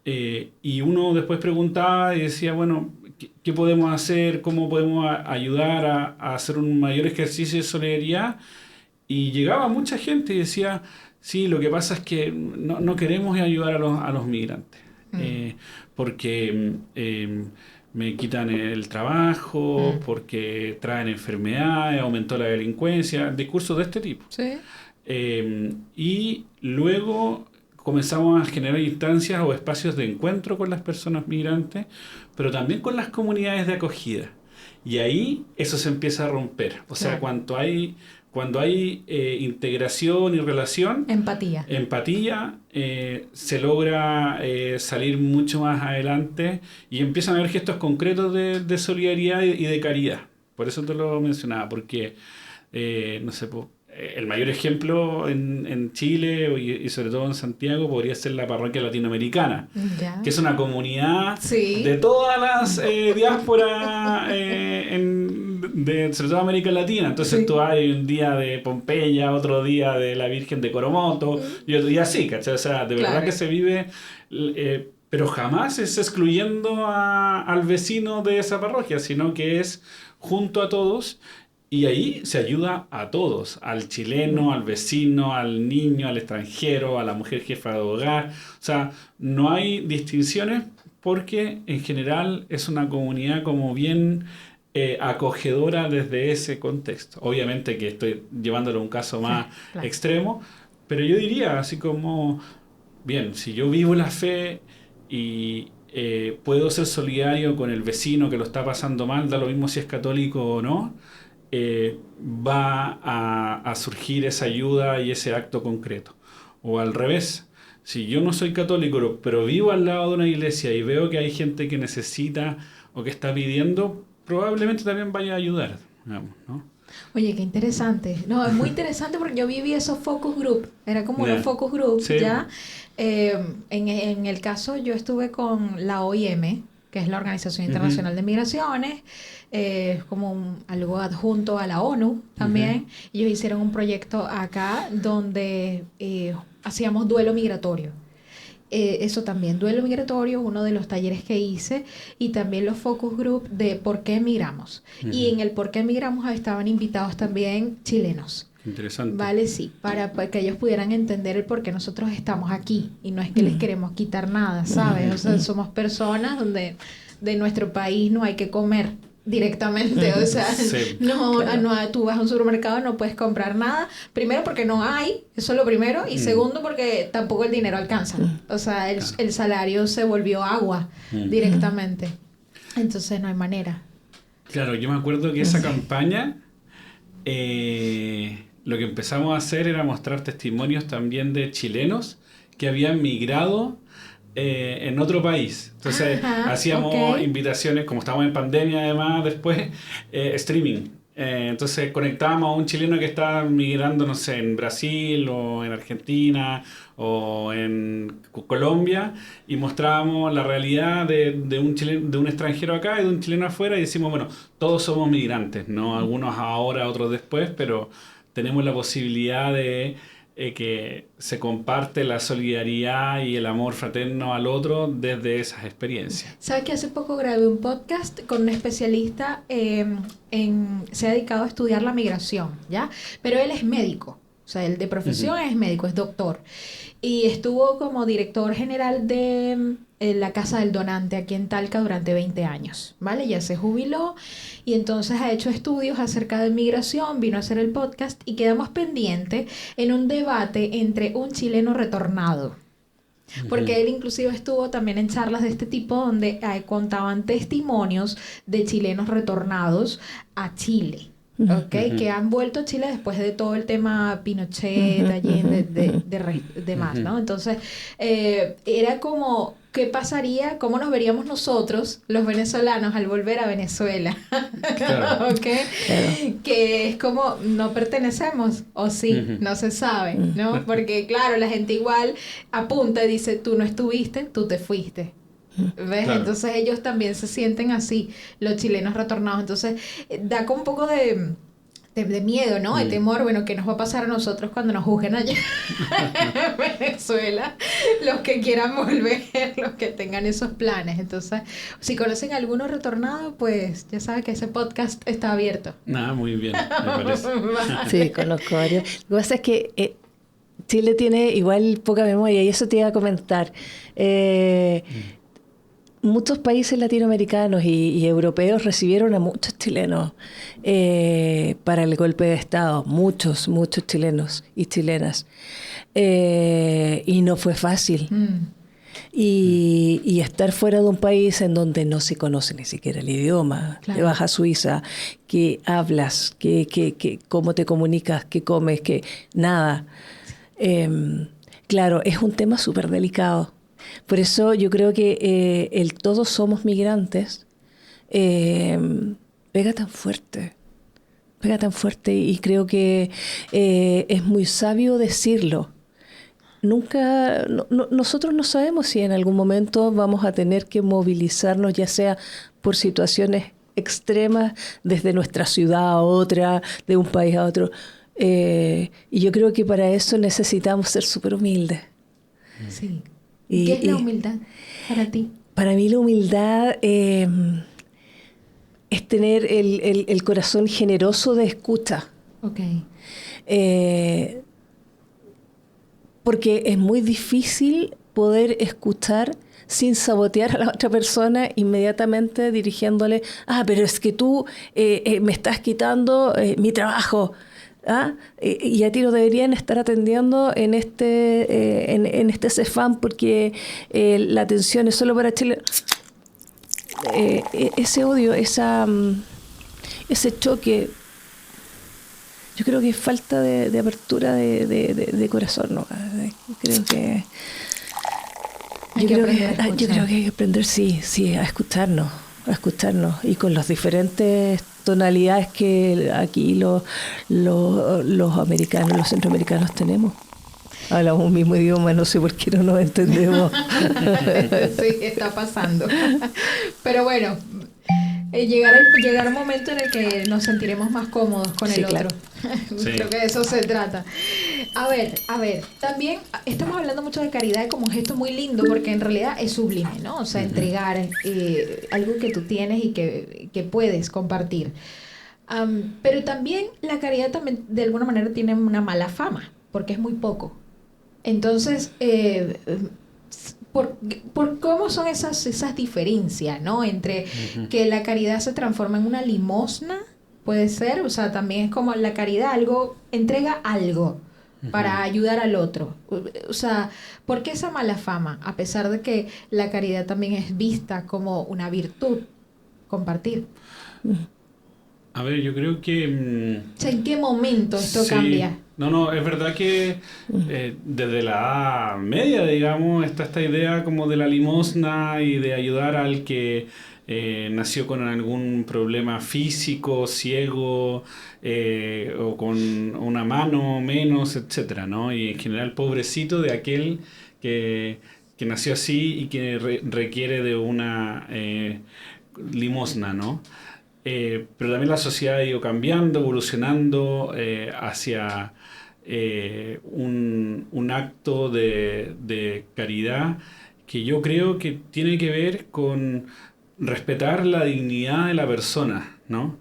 Y uno después preguntaba y decía, bueno, ¿qué podemos hacer? ¿Cómo podemos ayudar a hacer un mayor ejercicio de solidaridad? Y llegaba mucha gente y decía, sí, lo que pasa es que no queremos ayudar a los migrantes, porque me quitan el trabajo, porque traen enfermedades, aumentó la delincuencia, discursos de este tipo. Sí. Y luego comenzamos a generar instancias o espacios de encuentro con las personas migrantes, pero también con las comunidades de acogida. Y ahí eso se empieza a romper. O sea, cuando hay integración y relación, empatía, se logra salir mucho más adelante y empiezan a haber gestos concretos de solidaridad y de caridad. Por eso te lo mencionaba, porque no sé, el mayor ejemplo en Chile y sobre todo en Santiago podría ser la parroquia latinoamericana, que es una comunidad de todas las diásporas sobre todo América Latina. Entonces tú hay un día de Pompeya, otro día de la Virgen de Coromoto y otro día así, ¿cachai? O sea, de verdad que se vive, pero jamás es excluyendo al vecino de esa parroquia, sino que es junto a todos. Y ahí se ayuda a todos, al chileno, al vecino, al niño, al extranjero, a la mujer jefa de hogar. O sea, no hay distinciones porque en general es una comunidad como bien acogedora desde ese contexto. Obviamente que estoy llevándolo a un caso más extremo, pero yo diría así como, bien, si yo vivo la fe y puedo ser solidario con el vecino que lo está pasando mal, da lo mismo si es católico o no, va a surgir esa ayuda y ese acto concreto. O al revés, si yo no soy católico, pero vivo al lado de una iglesia y veo que hay gente que necesita o que está pidiendo, probablemente también vaya a ayudar, digamos, ¿no? Oye, qué interesante. No, es muy interesante porque yo viví esos focus group. Era como unos focus group, ¿ya? En el caso, yo estuve con la OIM, que es la Organización Internacional de Migraciones, como algo adjunto a la ONU también. Ellos hicieron un proyecto acá donde hacíamos duelo migratorio. eso también, duelo migratorio, uno de los talleres que hice, y también los focus group de por qué emigramos. Y en el por qué emigramos estaban invitados también chilenos. Interesante. Vale, sí, para que ellos pudieran entender el por qué nosotros estamos aquí, y no es que les queremos quitar nada, ¿sabes? O sea, somos personas donde de nuestro país no hay que comer directamente, o sea, sí, no, tú vas a un supermercado, no puedes comprar nada, primero porque no hay, eso es lo primero, y segundo porque tampoco el dinero alcanza, o sea, el salario se volvió agua directamente, entonces no hay manera. Claro, yo me acuerdo que esa campaña, lo que empezamos a hacer era mostrar testimonios también de chilenos que habían migrado en otro país. Entonces hacíamos invitaciones, como estábamos en pandemia además después, streaming. Entonces conectábamos a un chileno que estaba migrando, no sé, en Brasil o en Argentina o en Colombia, y mostrábamos la realidad de un chileno, de un extranjero acá y de un chileno afuera, y decimos, bueno, todos somos migrantes, ¿no? Algunos ahora, otros después, pero tenemos la posibilidad de que se comparte la solidaridad y el amor fraterno al otro desde esas experiencias. ¿Sabes que hace poco grabé un podcast con un especialista se ha dedicado a estudiar la migración, ¿ya? Pero él es médico, o sea, él de profesión es médico, es doctor. Y estuvo como director general de la Casa del Donante aquí en Talca durante 20 años, ¿vale? Ya se jubiló y entonces ha hecho estudios acerca de migración, vino a hacer el podcast y quedamos pendientes en un debate entre un chileno retornado. Porque él inclusive estuvo también en charlas de este tipo donde contaban testimonios de chilenos retornados a Chile. Okay, que han vuelto a Chile después de todo el tema Pinochet, Allende, de más, ¿no? Entonces, era como, ¿qué pasaría? ¿Cómo nos veríamos nosotros, los venezolanos, al volver a Venezuela? Claro. ¿Okay? Claro. Que es como, no pertenecemos, o sí, no se sabe, ¿no? Porque, claro, la gente igual apunta y dice, tú no estuviste, tú te fuiste. ¿Ves? Claro. Entonces ellos también se sienten así, los chilenos retornados. Entonces da como un poco de miedo, ¿no? De temor, bueno, ¿qué nos va a pasar a nosotros cuando nos juzguen allá en Venezuela? Los que quieran volver, los que tengan esos planes. Entonces, si conocen a alguno retornado, pues ya saben que ese podcast está abierto. Muy bien, me parece. Sí, conozco varios. Lo que pasa es que Chile tiene igual poca memoria, y eso te iba a comentar. Muchos países latinoamericanos y europeos recibieron a muchos chilenos para el golpe de Estado, muchos chilenos y chilenas, y no fue fácil. Y estar fuera de un país en donde no se conoce ni siquiera el idioma, claro. Te vas a Suiza, que hablas, que cómo te comunicas, qué comes, que nada. Claro, es un tema súper delicado. Por eso yo creo que el todos somos migrantes pega tan fuerte, y creo que es muy sabio decirlo. Nunca, nosotros no sabemos si en algún momento vamos a tener que movilizarnos, ya sea por situaciones extremas, desde nuestra ciudad a otra, de un país a otro. Y yo creo que para eso necesitamos ser súper humildes. Sí. ¿Qué es la humildad para ti? Para mí la humildad es tener el corazón generoso de escucha. Okay. Porque es muy difícil poder escuchar sin sabotear a la otra persona inmediatamente dirigiéndole, pero es que tú me estás quitando mi trabajo. Y a ti no deberían estar atendiendo en este CEFAM porque la atención es solo para Chile. Ese odio, ese choque, yo creo que es falta de apertura de corazón, ¿no? Creo que yo creo que hay que aprender, sí, a escucharnos, y con las diferentes tonalidades que aquí los americanos, los centroamericanos tenemos. Hablamos un mismo idioma, no sé por qué no nos entendemos. Sí, está pasando. Pero bueno, llegar un momento en el que nos sentiremos más cómodos con el otro. Claro. Sí. Creo que de eso se trata. A ver, también estamos hablando mucho de caridad como un gesto muy lindo porque en realidad es sublime, ¿no? O sea, entregar algo que tú tienes y que puedes compartir. Pero también la caridad también de alguna manera tiene una mala fama porque es muy poco. Entonces, por cómo son esas diferencias, ¿no? Entre que la caridad se transforma en una limosna, puede ser, o sea, también es como la caridad, entrega algo para ayudar al otro. O sea, ¿por qué esa mala fama? A pesar de que la caridad también es vista como una virtud, compartir. A ver, yo creo que... O sea, ¿en qué momento esto sí, cambia? No, es verdad que desde la Edad Media, digamos, está esta idea como de la limosna y de ayudar al que nació con algún problema físico, ciego, o con una mano menos, etcétera, ¿no? Y en general pobrecito de aquel que nació así y que requiere de una limosna, ¿no? Pero también la sociedad ha ido cambiando, evolucionando hacia un acto de caridad que yo creo que tiene que ver con respetar la dignidad de la persona, ¿no?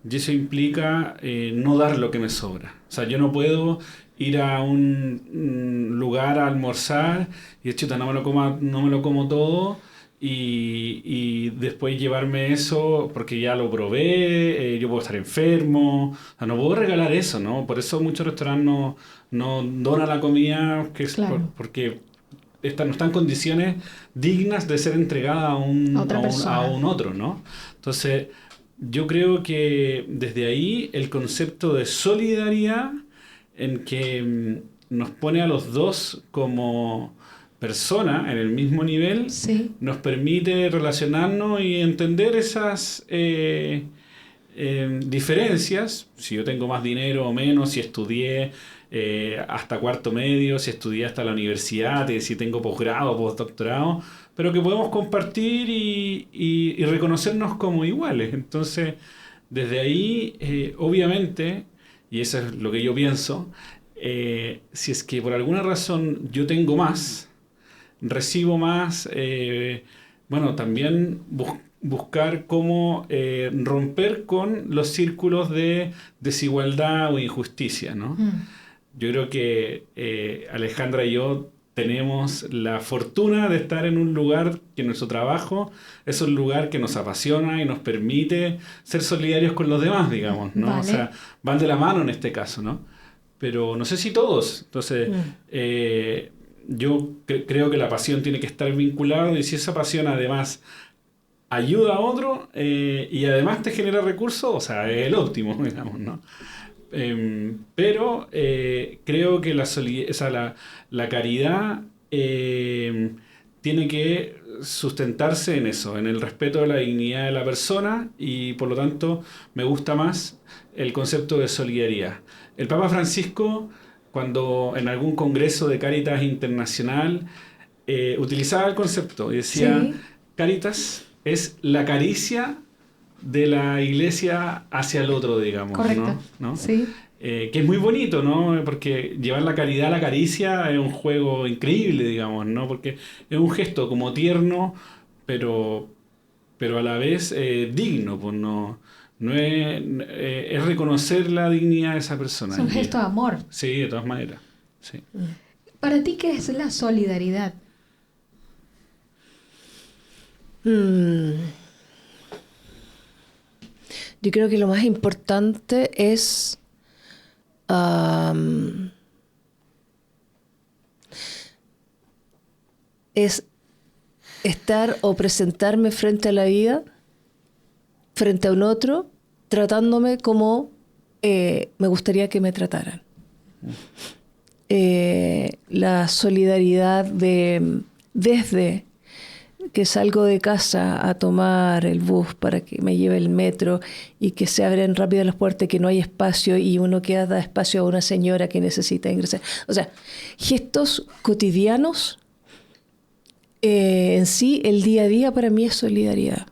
Y eso implica no dar lo que me sobra. O sea, yo no puedo ir a un lugar a almorzar y chuta, no me lo como todo y después llevarme eso porque ya lo probé, yo puedo estar enfermo, o sea, no puedo regalar eso, ¿no? Por eso muchos restaurantes no donan la comida Claro. porque no está en condiciones dignas de ser entregada a un otro, ¿no? Entonces, yo creo que desde ahí el concepto de solidaridad en que nos pone a los dos como persona en el mismo nivel, Sí. nos permite relacionarnos y entender esas diferencias. Si yo tengo más dinero o menos, si estudié hasta cuarto medio, si estudié hasta la universidad, si tengo posgrado o postdoctorado, pero que podemos compartir y reconocernos como iguales. Entonces, desde ahí, obviamente, y eso es lo que yo pienso, si es que por alguna razón yo tengo más, recibo más, bueno, también buscar cómo romper con los círculos de desigualdad o injusticia, ¿no? Yo creo que Alejandra y yo tenemos la fortuna de estar en un lugar que nuestro trabajo es un lugar que nos apasiona y nos permite ser solidarios con los demás, digamos, ¿no? Vale. O sea, van de la mano en este caso, ¿no? Pero no sé si todos. Entonces, yo creo que la pasión tiene que estar vinculada y si esa pasión además ayuda a otro y además te genera recursos, o sea, es el óptimo, digamos, ¿no? Pero creo que la caridad tiene que sustentarse en eso, en el respeto de la dignidad de la persona y por lo tanto me gusta más el concepto de solidaridad. El Papa Francisco, cuando en algún congreso de Cáritas Internacional utilizaba el concepto y decía, Sí. Cáritas es la caricia de la iglesia hacia el otro, digamos. Correcto. ¿no? Sí. Que es muy bonito, ¿no? Porque llevar la caridad a la caricia es un juego increíble, digamos, ¿no? Porque es un gesto como tierno, pero a la vez digno, pues no es reconocer la dignidad de esa persona. Es un gesto de amor. Sí, de todas maneras. Sí. ¿Para ti qué es la solidaridad? Yo creo que lo más importante es estar o presentarme frente a la vida, frente a un otro, tratándome como me gustaría que me trataran. La solidaridad desde que salgo de casa a tomar el bus para que me lleve el metro y que se abren rápido las puertas, que no hay espacio y uno queda da espacio a una señora que necesita ingresar. O sea, gestos cotidianos, en sí, el día a día para mí es solidaridad.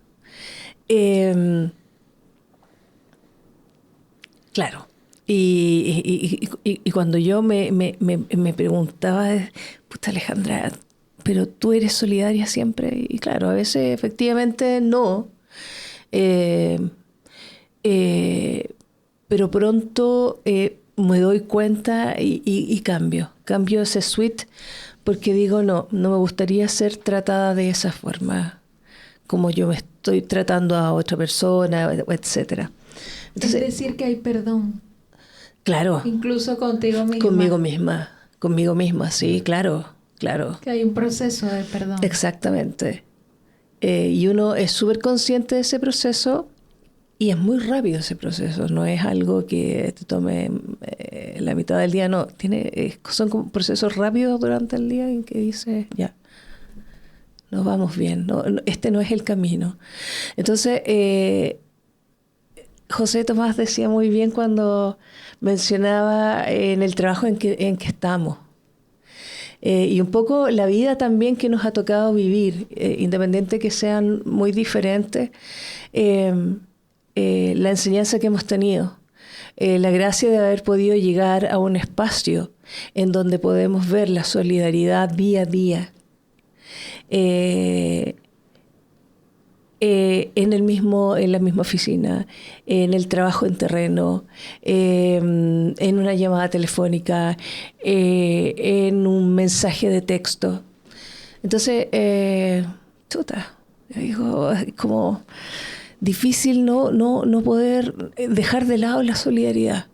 Claro, Y cuando yo me preguntaba, puta Alejandra, pero tú eres solidaria siempre. Y claro, a veces efectivamente no. Pero pronto me doy cuenta y cambio ese switch porque digo, no me gustaría ser tratada de esa forma, como yo me estoy tratando a otra persona, etcétera. Entonces, es decir, que hay perdón. Claro. Incluso contigo misma. Conmigo misma, sí, claro. Que hay un proceso de perdón. Exactamente. Y uno es súper consciente de ese proceso y es muy rápido ese proceso. No es algo que te tome la mitad del día, no. Son como procesos rápidos durante el día en que dices, ya, nos vamos bien. Este no es el camino. Entonces, José Tomás decía muy bien cuando mencionaba en el trabajo en que estamos. Y un poco la vida también que nos ha tocado vivir, independiente que sean muy diferentes, la enseñanza que hemos tenido, la gracia de haber podido llegar a un espacio en donde podemos ver la solidaridad día a día, en la misma oficina, en el trabajo en terreno, en una llamada telefónica, en un mensaje de texto. Entonces, digo, es como difícil no poder dejar de lado la solidaridad.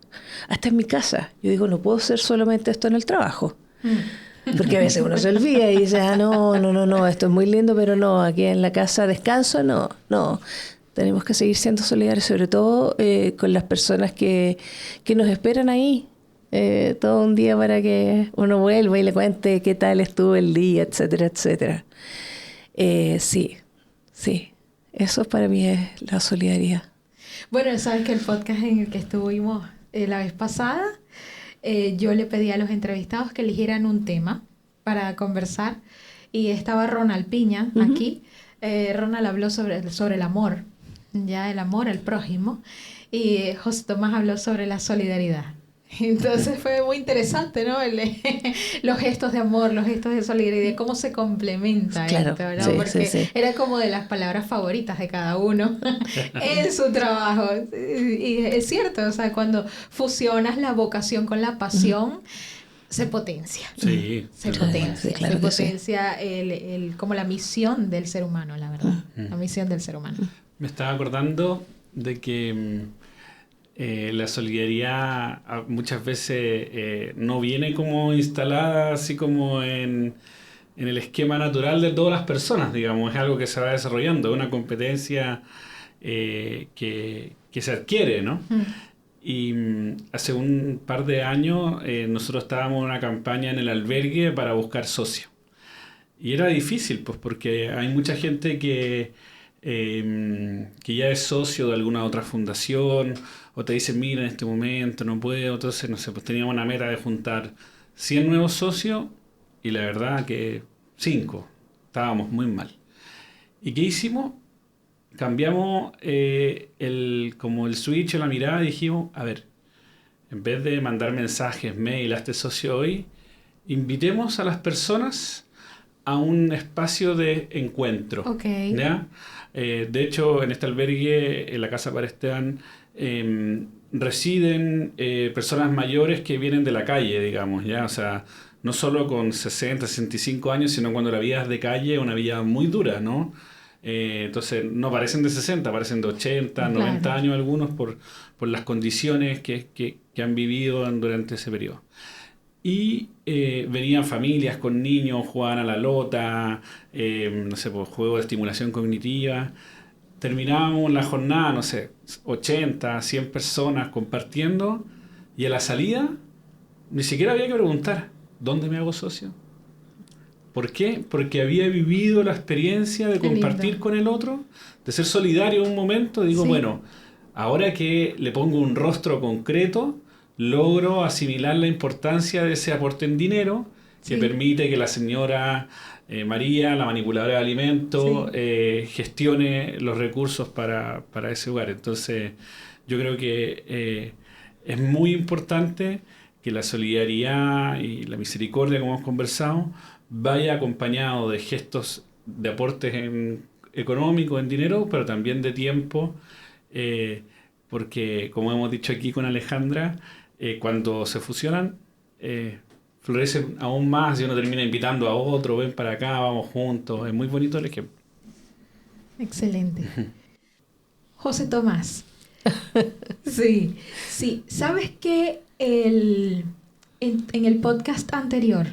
Hasta en mi casa. Yo digo, no puedo hacer solamente esto en el trabajo. Porque a veces uno se olvida y dice, no, esto es muy lindo, pero no, aquí en la casa descanso, no. Tenemos que seguir siendo solidarios, sobre todo con las personas que nos esperan ahí, todo un día para que uno vuelva y le cuente qué tal estuvo el día, etcétera, etcétera. Sí, eso para mí es la solidaridad. Bueno, sabes que el podcast en el que estuvimos la vez pasada, yo le pedí a los entrevistados que eligieran un tema para conversar y estaba Ronald Piña aquí. Ronald habló sobre el amor, ya el amor al prójimo, y José Tomás habló sobre la solidaridad. Entonces fue muy interesante, ¿no? Los gestos de amor, los gestos de solidaridad, cómo se complementa claro, esto, ¿no? Sí, porque sí. era como de las palabras favoritas de cada uno en su trabajo. Y es cierto, o sea, cuando fusionas la vocación con la pasión, se potencia. Sí, Se potencia, sí, claro se potencia como la misión del ser humano, la verdad. La misión del ser humano. Me estaba acordando de que la solidaridad muchas veces no viene como instalada así como en el esquema natural de todas las personas, digamos, es algo que se va desarrollando, es una competencia que se adquiere, ¿no? Y hace un par de años nosotros estábamos en una campaña en el albergue para buscar socios. Y era difícil, pues, porque hay mucha gente que ya es socio de alguna otra fundación, o te dicen, mira, en este momento no puedo. Entonces, no sé, pues teníamos una meta de juntar 100 nuevos socios, y la verdad que 5, estábamos muy mal. ¿Y qué hicimos? Cambiamos como el switch o la mirada y dijimos, a ver, en vez de mandar mensajes, mail a este socio hoy, invitemos a las personas a un espacio de encuentro. Okay. ¿Ya? De hecho, en este albergue, en la Casa para Esteban, residen personas mayores que vienen de la calle, digamos, ¿ya? O sea, no solo con 60, 65 años, sino cuando la vida es de calle, una vida muy dura, ¿no? Entonces, no parecen de 60, parecen de 80, 90 años algunos por las condiciones que han vivido durante ese periodo. Y venían familias con niños, jugaban a la lota, no sé, pues, juegos de estimulación cognitiva. Terminábamos la jornada, no sé, 80, 100 personas compartiendo, y a la salida ni siquiera había que preguntar, ¿dónde me hago socio? ¿Por qué? Porque había vivido la experiencia de compartir con el otro, de ser solidario en un momento. Digo, bueno, ahora que le pongo un rostro concreto, logro asimilar la importancia de ese aporte en dinero que permite que la señora María, la manipuladora de alimentos, gestione los recursos para ese hogar. Entonces, yo creo que es muy importante que la solidaridad y la misericordia, como hemos conversado, vaya acompañado de gestos de aportes económicos, en dinero, pero también de tiempo, porque, como hemos dicho aquí con Alejandra, cuando se fusionan, florecen aún más y uno termina invitando a otro, ven para acá, vamos juntos. Es muy bonito el ejemplo. Excelente. José Tomás. Sí. ¿Sabes que en el podcast anterior,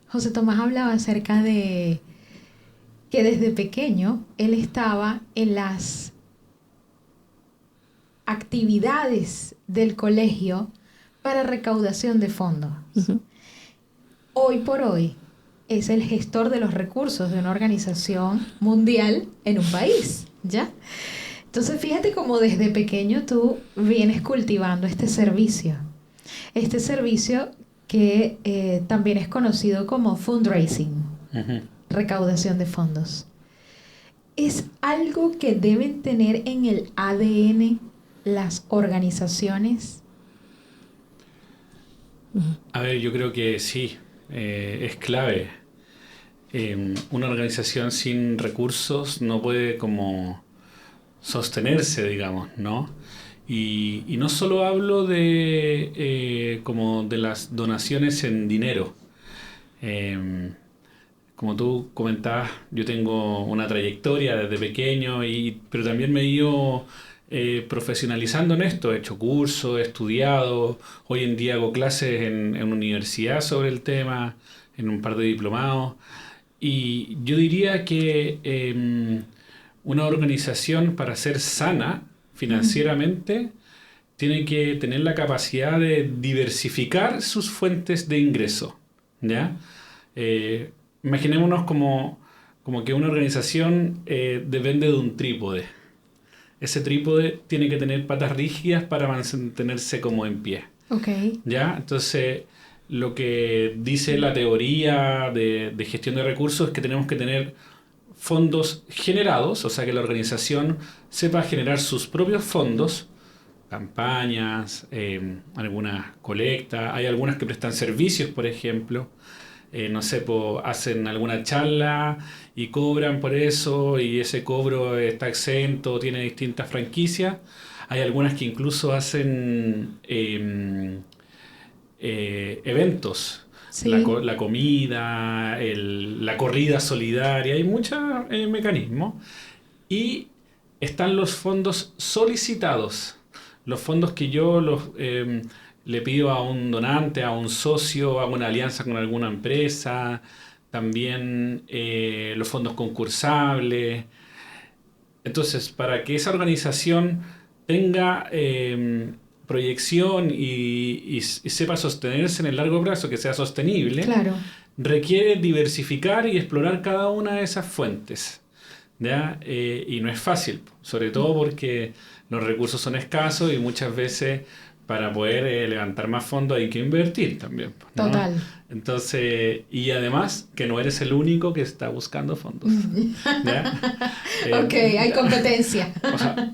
José Tomás hablaba acerca de que desde pequeño él estaba en las actividades del colegio para recaudación de fondos? Uh-huh. Hoy por hoy es el gestor de los recursos de una organización mundial en un país, ¿ya? Entonces, fíjate cómo desde pequeño tú vienes cultivando este servicio que también es conocido como fundraising, uh-huh. Recaudación de fondos. ¿Es algo que deben tener en el ADN las organizaciones? A ver, yo creo que sí, es clave. Una organización sin recursos no puede como sostenerse, digamos, ¿no? Y no solo hablo de como de las donaciones en dinero. Como tú comentabas, yo tengo una trayectoria desde pequeño, pero también me he ido profesionalizando en esto. He hecho cursos, he estudiado, hoy en día hago clases en universidad sobre el tema, en un par de diplomados. Y yo diría que una organización, para ser sana financieramente, tiene que tener la capacidad de diversificar sus fuentes de ingreso, ¿ya? Imaginémonos como que una organización depende de un trípode. Ese trípode tiene que tener patas rígidas para mantenerse como en pie. Okay. ¿Ya? Entonces, lo que dice la teoría de gestión de recursos es que tenemos que tener fondos generados, o sea, que la organización sepa generar sus propios fondos, campañas, algunas colectas, hay algunas que prestan servicios, por ejemplo, no sé, hacen alguna charla y cobran por eso, y ese cobro está exento, tiene distintas franquicias. Hay algunas que incluso hacen eventos. Sí. La comida, la corrida solidaria, hay muchos mecanismos. Y están los fondos solicitados, los fondos que yo le pido a un donante, a un socio, hago una alianza con alguna empresa, también los fondos concursables. Entonces, para que esa organización tenga proyección y sepa sostenerse en el largo plazo, que sea sostenible, claro, requiere diversificar y explorar cada una de esas fuentes, ¿ya? Y no es fácil, sobre todo porque los recursos son escasos y muchas veces para poder levantar más fondos hay que invertir también, ¿no? Total. Entonces, y además que no eres el único que está buscando fondos, ¿ya? Ok, hay competencia. O sea,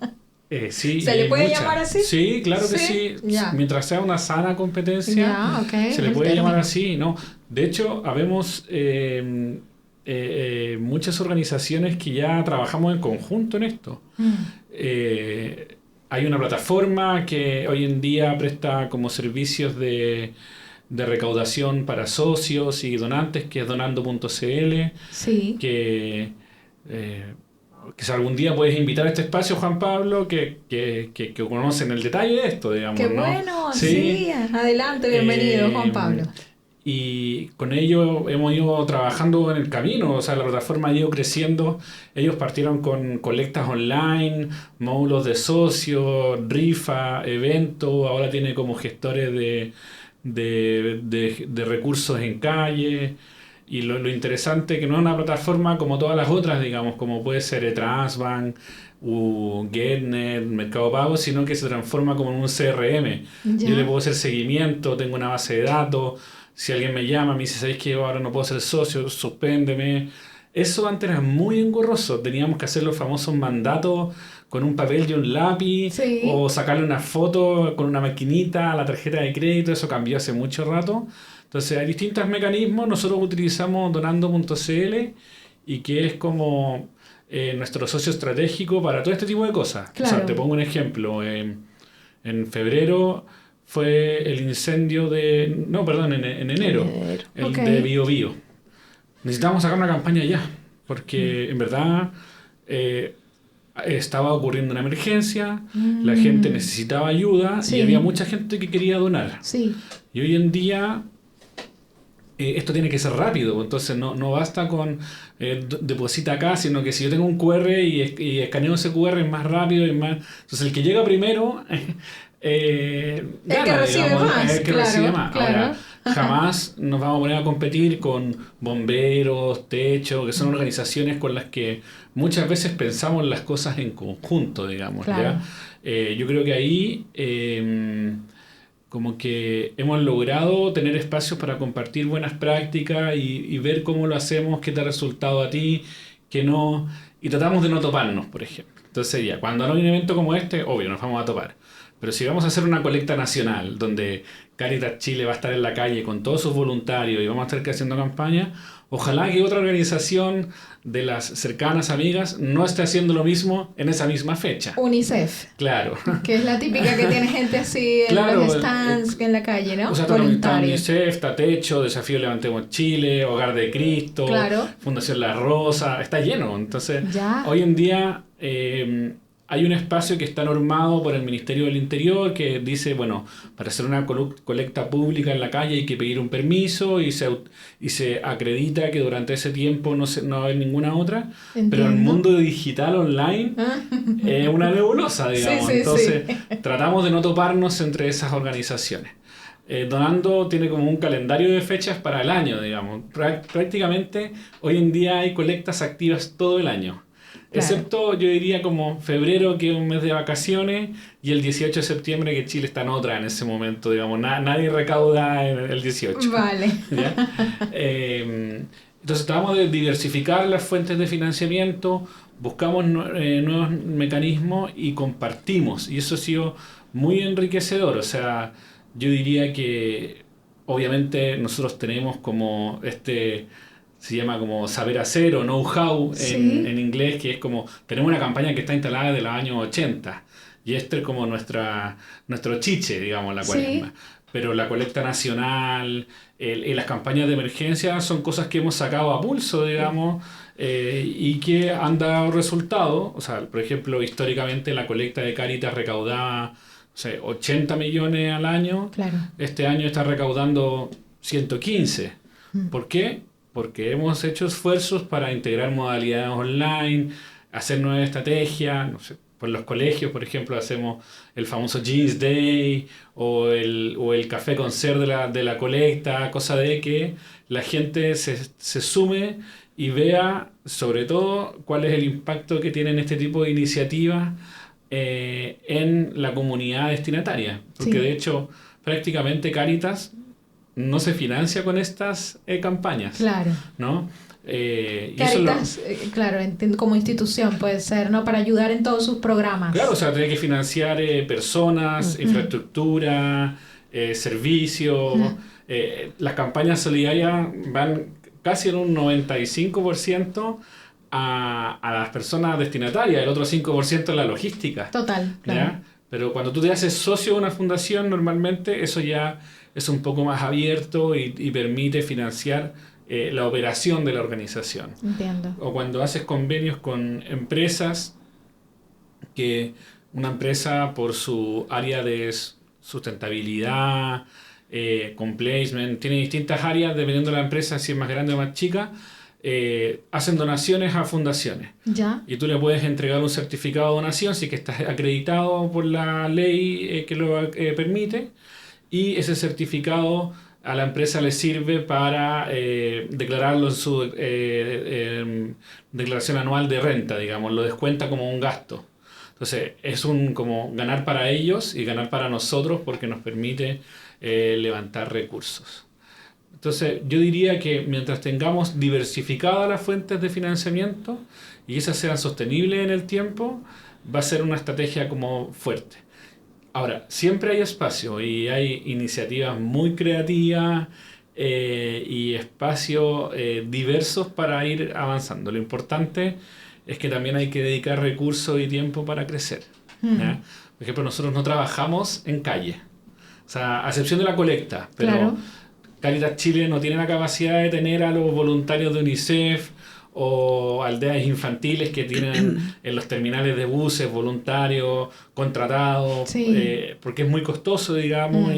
sí, ¿se le puede llamar así? Sí, claro que sí. Ya. Mientras sea una sana competencia, okay, se le puede llamar así, ¿no? De hecho, habemos muchas organizaciones que ya trabajamos en conjunto en esto. Hay una plataforma que hoy en día presta como servicios de recaudación para socios y donantes, que es donando.cl. Sí. Que si algún día puedes invitar a este espacio, Juan Pablo, que conocen el detalle de esto, digamos. ¡Qué ¿no? bueno! Sí, adelante, bienvenido, Juan Pablo. Y con ello hemos ido trabajando en el camino, o sea, la plataforma ha ido creciendo. Ellos partieron con colectas online, módulos de socios, rifa, eventos, ahora tiene como gestores de recursos en calle. Y lo interesante que no es una plataforma como todas las otras, digamos, como puede ser Transbank, Getnet, Mercado Pago, sino que se transforma como en un CRM. Ya. Yo le puedo hacer seguimiento, tengo una base de datos. Si alguien me llama, me dice, ¿sabes qué? Ahora no puedo ser socio, suspéndeme. Eso antes era muy engorroso. Teníamos que hacer los famosos mandatos con un papel y un lápiz, Sí. o sacarle una foto con una maquinita a la tarjeta de crédito. Eso cambió hace mucho rato. Entonces hay distintos mecanismos. Nosotros utilizamos donando.cl, y que es como nuestro socio estratégico para todo este tipo de cosas. Claro. O sea, te pongo un ejemplo. En febrero fue el incendio de... No, perdón, en enero. El Ok. de Bio Bio. Necesitábamos sacar una campaña ya, porque en verdad estaba ocurriendo una emergencia, la gente necesitaba ayuda, Sí. y había mucha gente que quería donar. Sí. Y hoy en día esto tiene que ser rápido, entonces no basta con deposita acá, sino que si yo tengo un QR y escaneo ese QR, es más rápido y más... Entonces el que llega primero gana, que recibe digamos, más, es el que claro, recibe más. claro. Ahora, jamás nos vamos a poner a competir con bomberos, techo, que son organizaciones con las que muchas veces pensamos las cosas en conjunto, digamos. Claro. ¿Ya? Yo creo que ahí como que hemos logrado tener espacios para compartir buenas prácticas y ver cómo lo hacemos, qué te ha resultado a ti, qué no, y tratamos de no toparnos, por ejemplo. Entonces ya, cuando hay un evento como este, obvio, nos vamos a topar. Pero si vamos a hacer una colecta nacional, donde Cáritas Chile va a estar en la calle con todos sus voluntarios y vamos a estar haciendo campaña, ojalá que otra organización de las cercanas amigas no esté haciendo lo mismo en esa misma fecha. UNICEF, Claro. que es la típica que tiene gente así en Claro, los stands, en la calle, ¿no? O sea, está Voluntarios. UNICEF, está Techo, Desafío Levantemos Chile, Hogar de Cristo, Claro. Fundación La Rosa, está lleno. Entonces, Ya. hoy en día hay un espacio que está normado por el Ministerio del Interior que dice, bueno, para hacer una colecta pública en la calle hay que pedir un permiso y se acredita que durante ese tiempo no va a haber ninguna otra. Entiendo. Pero en el mundo digital online es una nebulosa, digamos. Sí, sí, Entonces, sí. tratamos de no toparnos entre esas organizaciones. Donando tiene como un calendario de fechas para el año, digamos. Prácticamente hoy en día hay colectas activas todo el año. Claro. Excepto, yo diría, como febrero, que es un mes de vacaciones, y el 18 de septiembre, que Chile está en otra en ese momento, digamos. Nadie recauda el 18. Vale. ¿Ya? Entonces tratamos de diversificar las fuentes de financiamiento, buscamos nuevos mecanismos y compartimos. Y eso ha sido muy enriquecedor. O sea, yo diría que obviamente nosotros tenemos como se llama como saber hacer o know-how Sí. en inglés, que es como, tenemos una campaña que está instalada desde los años 80, y este es como nuestro chiche, digamos, la cuaresma. Sí. Pero la colecta nacional y las campañas de emergencia son cosas que hemos sacado a pulso, digamos, y que han dado resultados. O sea, por ejemplo, históricamente la colecta de Cáritas recaudaba, o sea, 80 millones al año. Claro. Este año está recaudando 115. ¿Por qué? Porque hemos hecho esfuerzos para integrar modalidades online, hacer nuevas estrategias, no sé, por los colegios, por ejemplo, hacemos el famoso Jeans Day o el café con ser de la colecta, cosa de que la gente se sume y vea sobre todo cuál es el impacto que tienen este tipo de iniciativas en la comunidad destinataria. Porque Sí. de hecho, prácticamente Cáritas no se financia con estas campañas, Claro. ¿no? Y eso Cáritas, claro, entiendo, como institución puede ser, ¿no? Para ayudar en todos sus programas. claro, o sea, tiene que financiar personas, infraestructura, servicios. Las campañas solidarias van casi en un 95% a las personas destinatarias, el otro 5% es la logística. Total, claro. ¿Ya? Pero cuando tú te haces socio de una fundación, normalmente eso ya es un poco más abierto y permite financiar la operación de la organización. Entiendo. O cuando haces convenios con empresas, que una empresa por su área de sustentabilidad, con placement, tiene distintas áreas dependiendo de la empresa, si es más grande o más chica, hacen donaciones a fundaciones. Ya. Y tú le puedes entregar un certificado de donación si que estás acreditado por la ley que lo permite, y ese certificado a la empresa le sirve para declararlo en su declaración anual de renta, digamos, lo descuenta como un gasto. Entonces es un como ganar para ellos y ganar para nosotros porque nos permite levantar recursos. Entonces yo diría que mientras tengamos diversificadas las fuentes de financiamiento y esas sean sostenibles en el tiempo, va a ser una estrategia como fuerte. Ahora, siempre hay espacio y hay iniciativas muy creativas y espacios diversos para ir avanzando. Lo importante es que también hay que dedicar recursos y tiempo para crecer, ¿ya? Por ejemplo, nosotros no trabajamos en calle, o sea, a excepción de la colecta, pero Claro. Cáritas Chile no tiene la capacidad de tener a los voluntarios de UNICEF o aldeas infantiles que tienen en los terminales de buses voluntarios contratados, Sí. porque es muy costoso, digamos,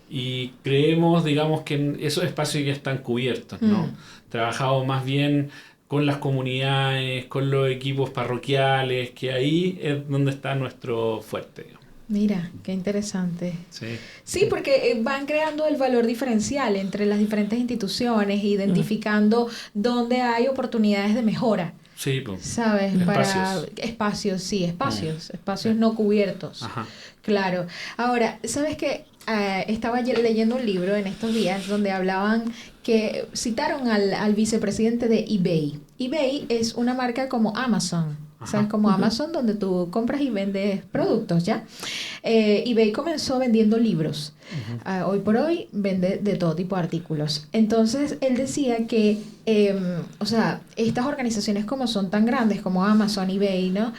y creemos, digamos, que esos espacios ya están cubiertos, ¿no? Trabajamos más bien con las comunidades, con los equipos parroquiales, que ahí es donde está nuestro fuerte, digamos. Mira, qué interesante. Sí. Sí, porque van creando el valor diferencial entre las diferentes instituciones, identificando dónde hay oportunidades de mejora, Sí, pues. ¿sabes? Espacios. Espacios, sí, espacios no cubiertos. Ajá. Claro. Ahora, ¿sabes qué? Estaba leyendo un libro en estos días donde hablaban que citaron al vicepresidente de eBay. eBay es una marca como Amazon. ¿Sabes? Como Amazon, donde tú compras y vendes productos, ¿ya? eBay comenzó vendiendo libros. Hoy por hoy vende de todo tipo de artículos. Entonces, él decía que, o sea, estas organizaciones como son tan grandes como Amazon, eBay, ¿no?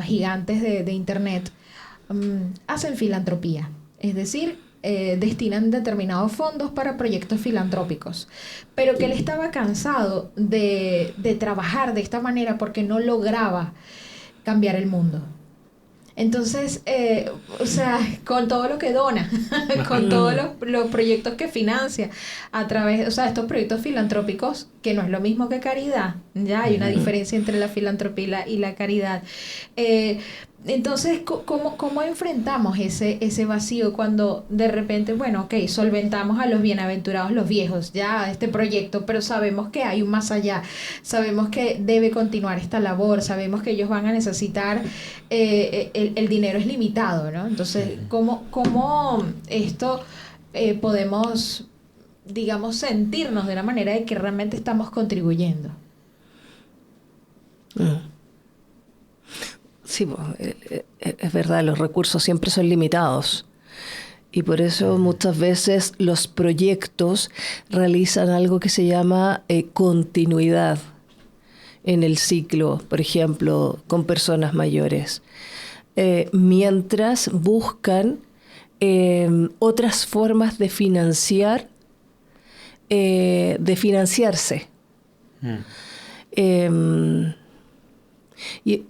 Gigantes de Internet, hacen filantropía. Es decir, destinan determinados fondos para proyectos filantrópicos, pero que él estaba cansado de trabajar de esta manera porque no lograba cambiar el mundo. Entonces, o sea, con todo lo que dona, con todos los proyectos que financia a través, o sea, estos proyectos filantrópicos, que no es lo mismo que caridad, ya hay una diferencia entre la filantropía y la caridad. Entonces, ¿cómo enfrentamos ese vacío cuando de repente, bueno, ok, solventamos a los bienaventurados los viejos, ya este proyecto, pero sabemos que hay un más allá, sabemos que debe continuar esta labor, sabemos que ellos van a necesitar, el dinero es limitado, ¿no? Entonces, ¿cómo esto podemos, digamos, sentirnos de una manera de que realmente estamos contribuyendo? Sí, es verdad, los recursos siempre son limitados y por eso muchas veces los proyectos realizan algo que se llama continuidad en el ciclo, por ejemplo, con personas mayores, mientras buscan otras formas de financiarse. Y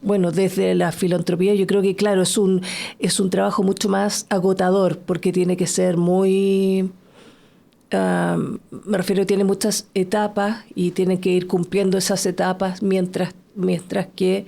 bueno, desde la filantropía yo creo que, claro, es un trabajo mucho más agotador porque tiene que ser muy... me refiero, tiene muchas etapas y tienen que ir cumpliendo esas etapas mientras que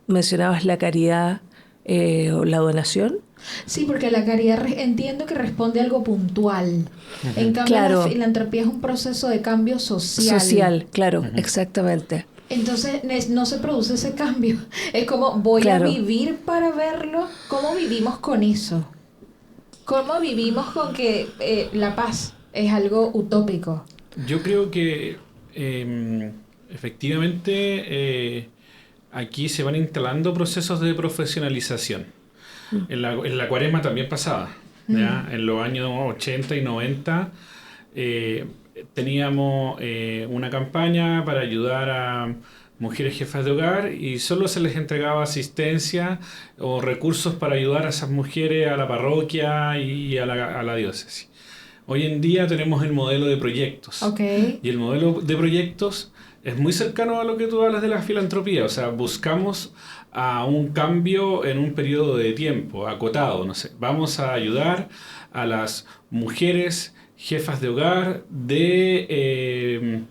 mencionabas la caridad o la donación. Sí, porque la caridad entiendo que responde a algo puntual. En cambio, Claro. la filantropía es un proceso de cambio social. Social, claro, exactamente. Entonces no se produce ese cambio. Es como, voy Claro. a vivir para verlo. ¿Cómo vivimos con eso? ¿Cómo vivimos con que la paz es algo utópico? Yo creo que efectivamente aquí se van instalando procesos de profesionalización. En la Cuaresma también pasaba, ¿ya? En los años 80 y 90 teníamos una campaña para ayudar a mujeres jefas de hogar y solo se les entregaba asistencia o recursos para ayudar a esas mujeres a la parroquia y a la diócesis. Hoy en día tenemos el modelo de proyectos. Okay. Y el modelo de proyectos es muy cercano a lo que tú hablas de la filantropía. O sea, buscamos a un cambio en un periodo de tiempo acotado. No sé, vamos a ayudar a las mujeres jefas de hogar de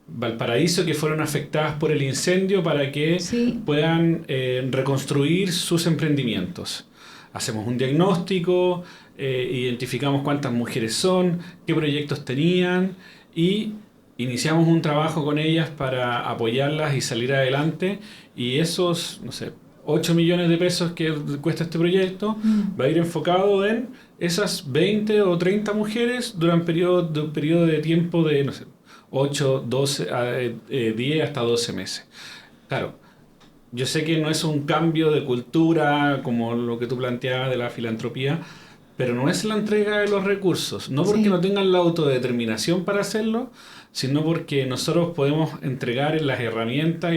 Valparaíso que fueron afectadas por el incendio para que puedan reconstruir sus emprendimientos. Hacemos un diagnóstico, identificamos cuántas mujeres son, qué proyectos tenían y iniciamos un trabajo con ellas para apoyarlas y salir adelante. Y esos, no sé, 8 millones de pesos que cuesta este proyecto va a ir enfocado en esas 20 o 30 mujeres durante un periodo de tiempo de, no sé, 8, 12, 10 hasta 12 meses. Claro, yo sé que no es un cambio de cultura como lo que tú planteabas de la filantropía, pero no es la entrega de los recursos, no porque no tengan la autodeterminación para hacerlo, sino porque nosotros podemos entregar las herramientas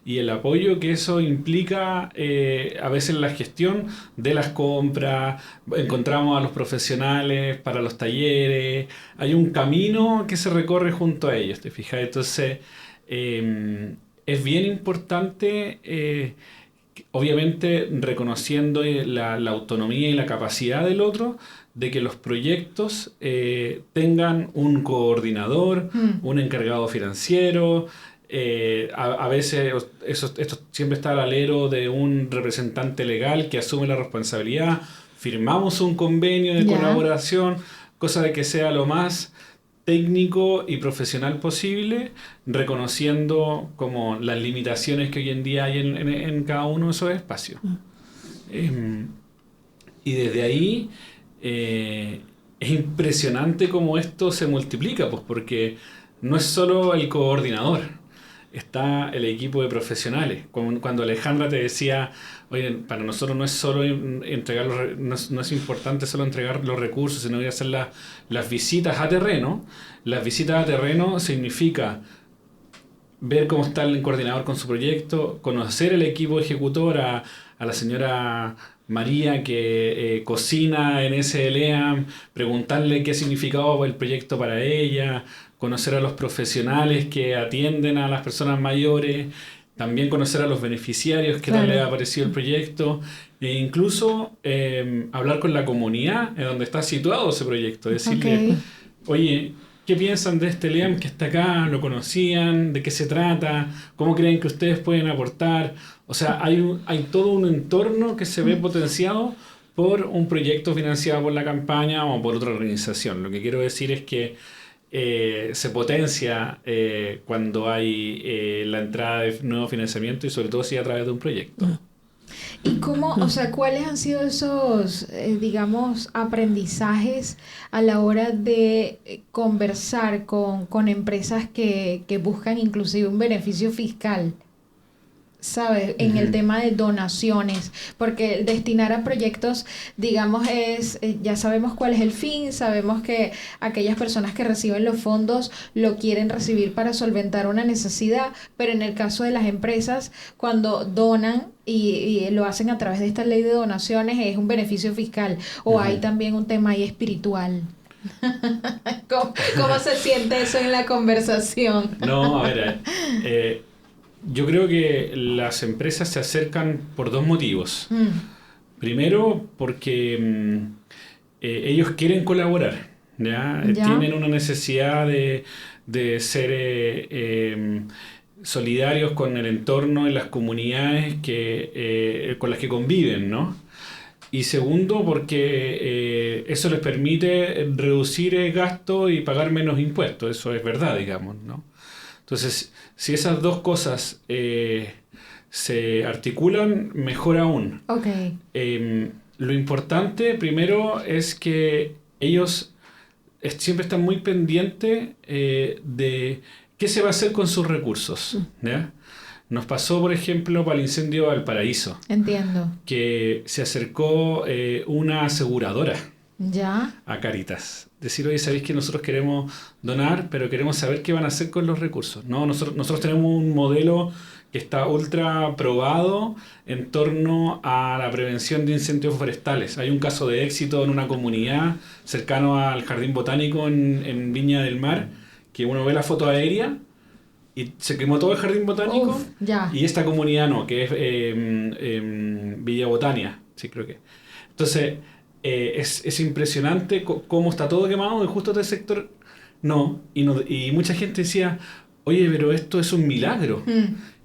y el apoyo que eso implica a veces la gestión de las compras, encontramos a los profesionales para los talleres, hay un camino que se recorre junto a ellos, ¿te fijas? Entonces es bien importante, obviamente reconociendo la autonomía y la capacidad del otro, de que los proyectos tengan un coordinador, un encargado financiero. A veces esto siempre está al alero de un representante legal que asume la responsabilidad. Firmamos un convenio de colaboración, cosa de que sea lo más técnico y profesional posible, reconociendo como las limitaciones que hoy en día hay en cada uno de esos espacios. Y desde ahí es impresionante cómo esto se multiplica, pues porque no es solo el coordinador, está el equipo de profesionales. Cuando Alejandra te decía, oye, para nosotros no es solo entregar no es importante solo entregar los recursos, sino que hacer las visitas a terreno. Las visitas a terreno significa ver cómo está el coordinador con su proyecto, conocer el equipo ejecutor, a la señora María que cocina en SLEAM, preguntarle qué significaba el proyecto para ella, conocer a los profesionales que atienden a las personas mayores, también conocer a los beneficiarios, qué tal les ha parecido el proyecto, e incluso hablar con la comunidad en donde está situado ese proyecto, decirle, oye, ¿qué piensan de este LEAM que está acá? ¿Lo conocían? ¿De qué se trata? ¿Cómo creen que ustedes pueden aportar? O sea, hay todo un entorno que se ve potenciado por un proyecto financiado por la campaña o por otra organización. Lo que quiero decir es que se potencia cuando hay la entrada de nuevo financiamiento y sobre todo si a través de un proyecto. ¿Y cómo, o sea, cuáles han sido esos, digamos, aprendizajes a la hora de conversar con empresas que buscan inclusive un beneficio fiscal? ¿Sabes? En el tema de donaciones, porque destinar a proyectos, digamos, ya sabemos cuál es el fin, sabemos que aquellas personas que reciben los fondos lo quieren recibir para solventar una necesidad, pero en el caso de las empresas, cuando donan y lo hacen a través de esta ley de donaciones, es un beneficio fiscal, o hay también un tema ahí espiritual. ¿Cómo se siente eso en la conversación? No, a ver, yo creo que las empresas se acercan por dos motivos. Primero, porque ellos quieren colaborar, ¿ya? Tienen una necesidad de ser solidarios con el entorno y las comunidades con las que conviven, ¿no? Y segundo, porque eso les permite reducir gastos y pagar menos impuestos. Eso es verdad, digamos, ¿no? Entonces, si esas dos cosas se articulan, mejor aún. Lo importante, primero, es que ellos siempre están muy pendientes de qué se va a hacer con sus recursos, ¿ya? Nos pasó, por ejemplo, para el incendio de Valparaíso. Entiendo. Que se acercó una aseguradora a Cáritas. Decir, oye, sabéis que nosotros queremos donar, pero queremos saber qué van a hacer con los recursos. No, nosotros tenemos un modelo que está ultra probado en torno a la prevención de incendios forestales. Hay un caso de éxito en una comunidad cercano al Jardín Botánico en Viña del Mar, que uno ve la foto aérea y se quemó todo el Jardín Botánico. Y esta comunidad no, que es Villa Botania, sí creo que. Entonces, es impresionante cómo está todo quemado y justo este sector no. Y mucha gente decía, oye, pero esto es un milagro.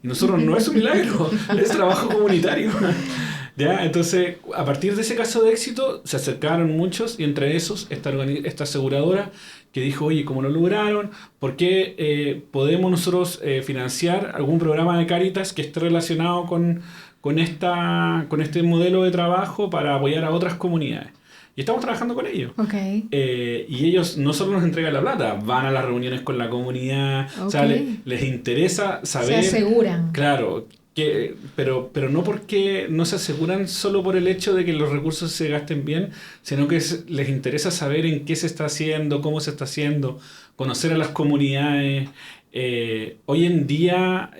Y nosotros no es un milagro, es trabajo comunitario. ¿Ya? Entonces, a partir de ese caso de éxito, se acercaron muchos y entre esos esta aseguradora que dijo, oye, ¿cómo lo lograron? ¿Por qué podemos nosotros financiar algún programa de Cáritas que esté relacionado con este modelo de trabajo para apoyar a otras comunidades? Y estamos trabajando con ellos. Y ellos no solo nos entregan la plata, van a las reuniones con la comunidad, o sea, les interesa saber... Se aseguran. Claro, pero no porque no se aseguran solo por el hecho de que los recursos se gasten bien, sino que les interesa saber en qué se está haciendo, cómo se está haciendo, conocer a las comunidades. Hoy en día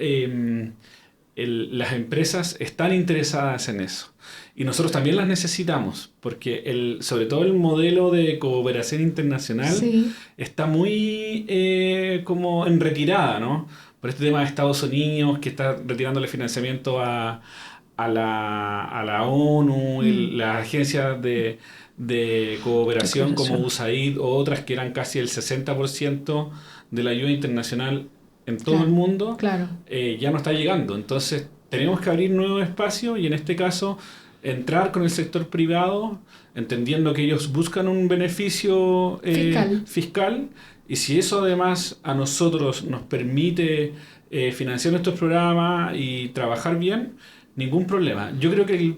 las empresas están interesadas en eso. Y nosotros también las necesitamos, porque sobre todo el modelo de cooperación internacional está muy como en retirada, ¿no? Por este tema de Estados Unidos, que está retirándole financiamiento a la ONU, y las agencias de cooperación como USAID o otras que eran casi el 60% de la ayuda internacional en todo el mundo, ya no está llegando. Entonces tenemos que abrir nuevos espacios y en este caso entrar con el sector privado, entendiendo que ellos buscan un beneficio fiscal. Y si eso además a nosotros nos permite financiar nuestros programas y trabajar bien, ningún problema. Yo creo que el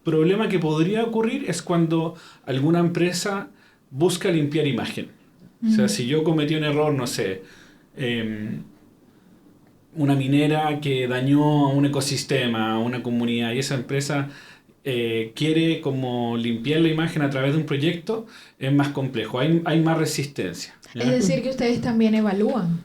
problema que podría ocurrir es cuando alguna empresa busca limpiar imagen. O sea, si yo cometí un error, no sé, una minera que dañó a un ecosistema, a una comunidad, y esa empresa quiere como limpiar la imagen a través de un proyecto, es más complejo, hay más resistencia. ¿Ya? Es decir, que ustedes también evalúan.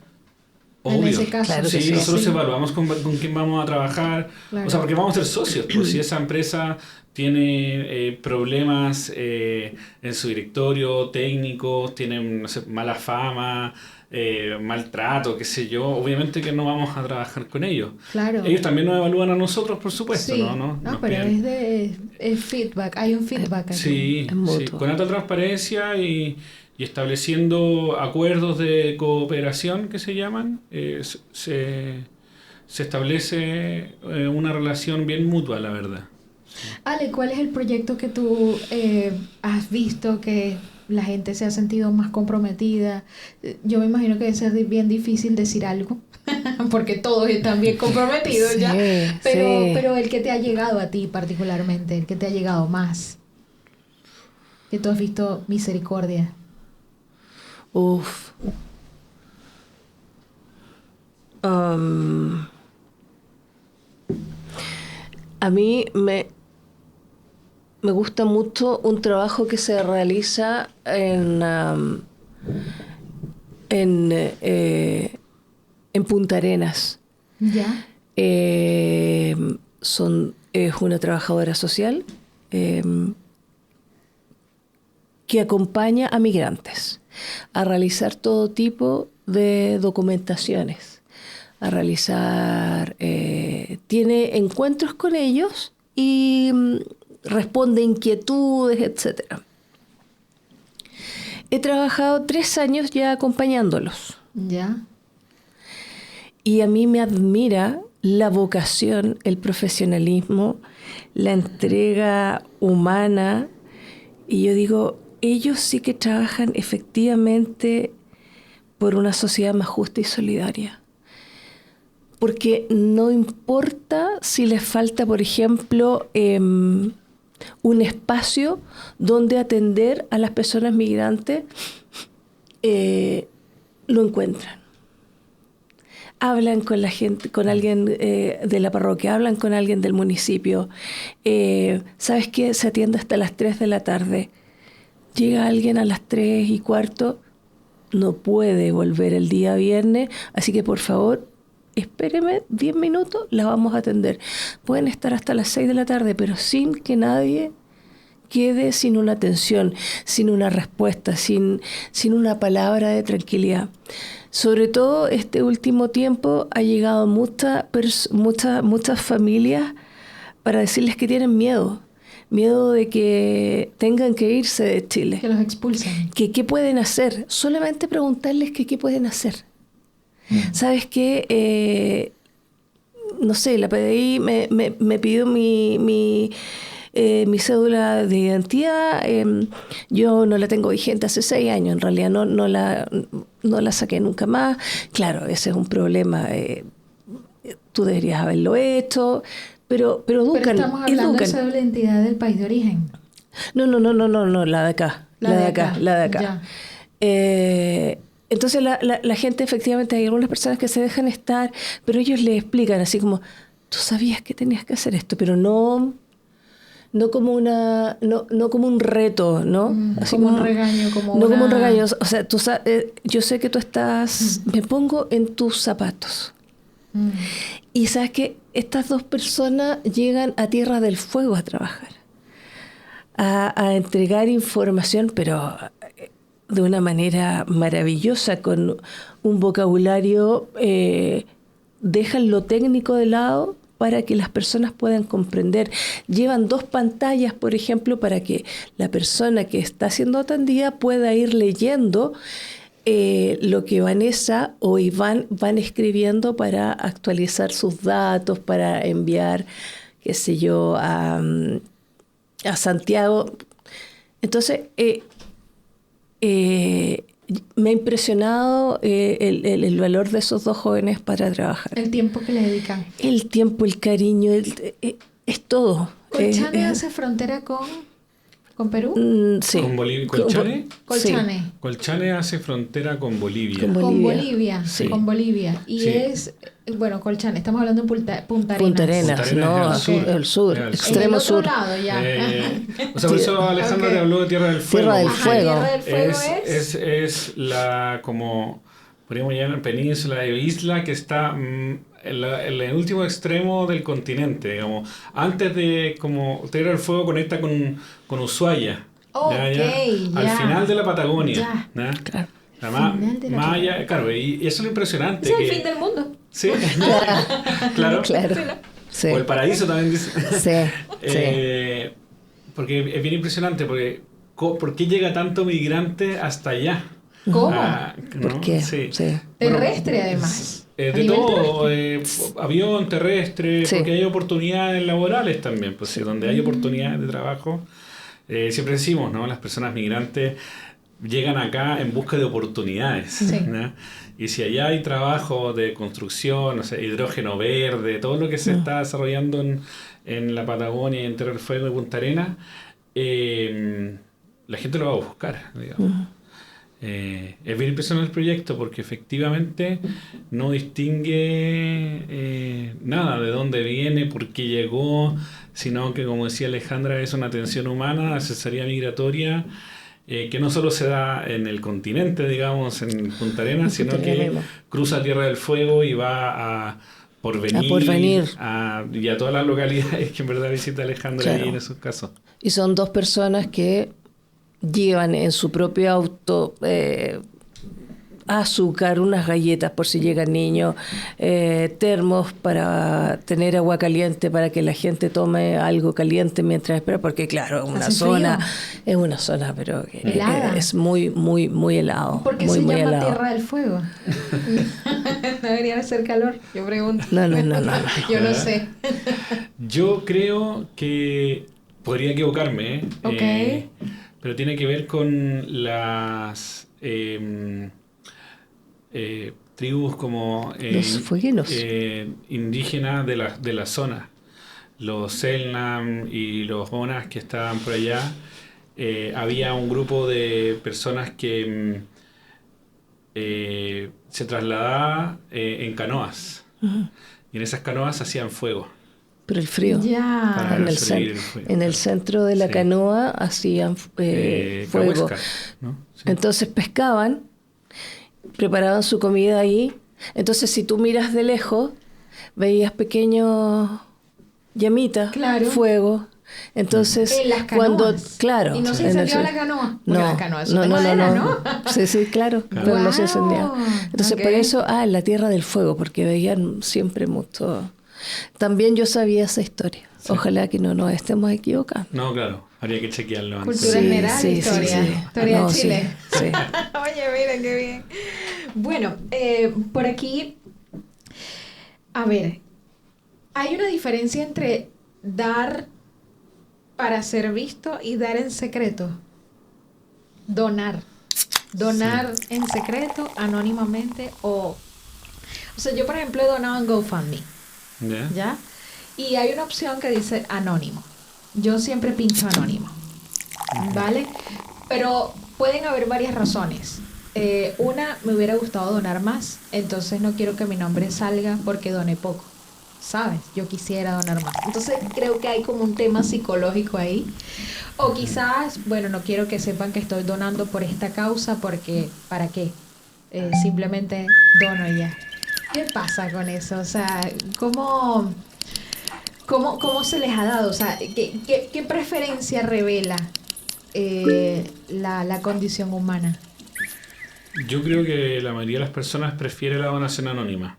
Obvio. En ese caso. Claro Sí, nosotros evaluamos con quién vamos a trabajar. Claro. O sea, porque vamos a ser socios. Pues si esa empresa tiene problemas en su directorio, técnicos, tienen, no sé, mala fama, maltrato, qué sé yo, obviamente que no vamos a trabajar con ellos. Claro. Ellos también nos evalúan a nosotros, por supuesto, Sí. ¿no? Pero es feedback, hay un feedback aquí. Sí, con alta transparencia y estableciendo acuerdos de cooperación que se llaman, se establece una relación bien mutua, la verdad. Ale, ¿cuál es el proyecto que tú has visto que la gente se ha sentido más comprometida? Yo me imagino que debe ser bien difícil decir algo, porque todos están bien comprometidos ya, pero el que te ha llegado a ti particularmente, el que te ha llegado más, que tú has visto misericordia. Uf. A mí me gusta mucho un trabajo que se realiza en Punta Arenas. ¿Ya? Es una trabajadora social que acompaña a migrantes a realizar todo tipo de documentaciones, a realizar, tiene encuentros con ellos y responde inquietudes, etc. He trabajado 3 años ya acompañándolos. ¿Ya? Y a mí me admira la vocación, el profesionalismo, la entrega humana. Y yo digo, ellos sí que trabajan efectivamente por una sociedad más justa y solidaria. Porque no importa si les falta, por ejemplo, un espacio donde atender a las personas migrantes, lo encuentran. Hablan con la gente, con alguien de la parroquia, hablan con alguien del municipio. ¿Sabes qué? Se atiende hasta las 3 de la tarde. Llega alguien a las 3:15, no puede volver el día viernes, así que por favor, espéreme 10 minutos, la vamos a atender. Pueden estar hasta las 6 de la tarde, pero sin que nadie quede sin una atención, sin una respuesta, sin una palabra de tranquilidad. Sobre todo este último tiempo ha llegado muchas familias para decirles que tienen miedo de que tengan que irse de Chile. Que los expulsen. ¿Qué pueden hacer? Solamente preguntarles qué pueden hacer. ¿Sabes qué? No sé, la PDI me pidió mi cédula de identidad. Yo no la tengo vigente hace 6 años. En realidad no la saqué nunca más. Claro, ese es un problema. Tú deberías haberlo hecho. Pero educan. Pero estamos hablando de cédula de identidad del país de origen. No, la de acá. La de acá. Entonces la gente, efectivamente, hay algunas personas que se dejan estar, pero ellos le explican así como, tú sabías que tenías que hacer esto, pero no como como un reto, ¿no? Así como un regaño, como como un regaño. O sea, yo sé que tú estás... Me pongo en tus zapatos. Y sabes que estas dos personas llegan a Tierra del Fuego a trabajar, a entregar información, pero de una manera maravillosa, con un vocabulario, dejan lo técnico de lado para que las personas puedan comprender. Llevan 2 pantallas, por ejemplo, para que la persona que está siendo atendida pueda ir leyendo lo que Vanessa o Iván van escribiendo para actualizar sus datos, para enviar, qué sé yo, a Santiago. Entonces, me ha impresionado el valor de esos 2 jóvenes para trabajar. El tiempo que le dedican. El tiempo, el cariño, es todo. ¿Colchane hace frontera con Perú? Sí. ¿Con Bolivia? ¿Colchane? Colchane. Sí. Colchane hace frontera con Bolivia. Con Bolivia, sí. Con Bolivia. Y sí. es, bueno, Colchane, estamos hablando de Punta Arenas. Punta Arenas, no, el sur, extremo sur. Lado ya. O sea, por eso Alejandra te habló de Tierra del Fuego. Tierra del Fuego. Tierra del Fuego es la, como podríamos llamar, península de isla que está en el último extremo del continente, digamos. Antes de, como Tierra del Fuego conecta con Ushuaia. Okay, al final de la Patagonia. Claro. Más allá, claro, y eso es lo impresionante. Es el fin del mundo. Sí, claro. Sí. O el paraíso también dice. Sí. Porque es bien impresionante, porque ¿por qué llega tanto migrante hasta allá? ¿Cómo? ¿No? ¿Por qué? Sí. Terrestre, además. De todo, avión, terrestre, Sí. porque hay oportunidades laborales también, pues sí, donde hay oportunidades de trabajo. Siempre decimos, ¿no? Las personas migrantes llegan acá en busca de oportunidades. Sí. ¿no? Y si allá hay trabajo de construcción, no sé, hidrógeno verde, todo lo que se está desarrollando en la Patagonia y en Tierra del Fuego y Punta Arenas, la gente lo va a buscar, digamos. Es bien impresionante el proyecto porque efectivamente no distingue nada de dónde viene, por qué llegó, sino que, como decía Alejandra, es una atención humana, asesoría migratoria, que no solo se da en el continente, digamos, en Punta Arenas, sino que cruza Tierra del Fuego y va a Porvenir. Y a todas las localidades que en verdad visita Alejandra, claro, ahí en esos casos. Y son 2 personas que llevan en su propio auto azúcar, unas galletas por si llegan niños, termos para tener agua caliente para que la gente tome algo caliente mientras espera, porque claro, es una zona, pero es muy, muy, muy helado. ¿Por qué muy, se muy llama helado. Tierra del Fuego? ¿No debería hacer calor? Yo pregunto. No. Yo no sé. Yo creo que podría equivocarme, Okay. pero tiene que ver con las tribus como los fueguinos indígenas de la zona, los Selknam y los Onas que estaban por allá. Había un grupo de personas que se trasladaba en canoas. Uh-huh. Y en esas canoas hacían fuego. Pero el frío. Ya. En el centro de la canoa hacían fuego. Cahuesca, ¿no? Sí. Entonces pescaban, preparaban su comida ahí. Entonces, si tú miras de lejos, veías pequeños llamitas, claro, fuego. Entonces, en las canoas. Claro. ¿Y no se incendió la canoa? No, la canoa es madera, ¿no? Sí, claro, pero Wow. no se incendió. Entonces, por eso, en la Tierra del Fuego, porque veían siempre mucho. También yo sabía esa historia. Sí. Ojalá que no nos estemos equivocando. No, claro, habría que chequearlo antes. Cultura general, historia. Sí. Historia de Chile. Sí. Oye, miren qué bien. Bueno, por aquí, a ver, hay una diferencia entre dar para ser visto y dar en secreto. Donar en secreto, anónimamente o sea, yo por ejemplo he donado en GoFundMe. ¿Ya? Y hay una opción que dice anónimo. Yo siempre pincho anónimo, ¿vale? Pero pueden haber varias razones. Una, me hubiera gustado donar más, entonces no quiero que mi nombre salga porque doné poco. sabes, yo quisiera donar más. Entonces creo que hay como un tema psicológico ahí. O quizás, bueno, no quiero que sepan que estoy donando por esta causa porque, ¿para qué? Simplemente dono y ya. ¿Qué pasa con eso? O sea, ¿cómo se les ha dado? O sea, ¿qué preferencia revela la condición humana? Yo creo que la mayoría de las personas prefiere la donación anónima.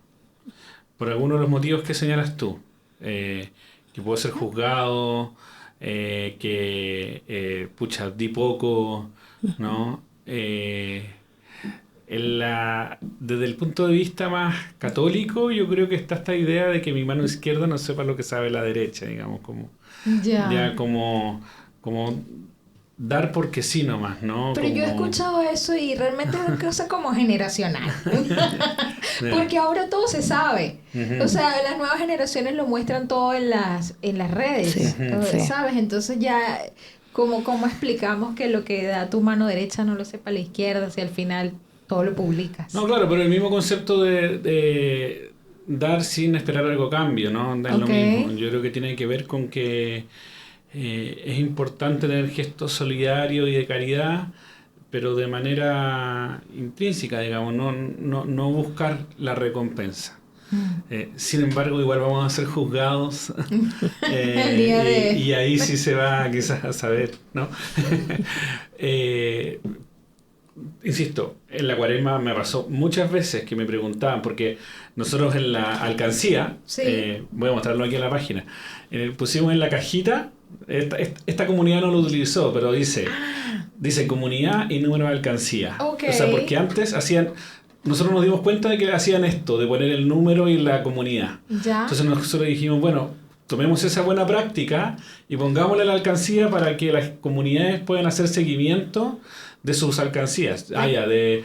Por algunos de los motivos que señalas tú. Que puedo ser juzgado, pucha, di poco, ¿no? Desde el punto de vista más católico, yo creo que está esta idea de que mi mano izquierda no sepa lo que sabe la derecha, digamos, ya como dar porque sí nomás, ¿no? Pero yo he escuchado eso y realmente es una cosa como generacional. Porque ahora todo se sabe. O sea, las nuevas generaciones lo muestran todo en las redes, Sí. ¿sabes? Entonces ya, ¿cómo explicamos que lo que da tu mano derecha no lo sepa la izquierda si al final todo lo publicas? No, claro, pero el mismo concepto de dar sin esperar algo a cambio, ¿no? Es lo mismo. Yo creo que tiene que ver con que es importante tener gestos solidarios y de caridad, pero de manera intrínseca, digamos, no buscar la recompensa. Sin embargo, igual vamos a ser juzgados y ahí sí se va quizás a saber, ¿no? Insisto, en la Cuaresma me pasó muchas veces que me preguntaban, porque nosotros en la alcancía, voy a mostrarlo aquí en la página, pusimos en la cajita, esta comunidad no lo utilizó, pero dice comunidad y número de alcancía. Okay. O sea, porque antes nosotros nos dimos cuenta de que hacían esto, de poner el número y la comunidad. ¿Ya? Entonces nosotros dijimos, bueno, tomemos esa buena práctica y pongámosle la alcancía para que las comunidades puedan hacer seguimiento de sus alcancías. De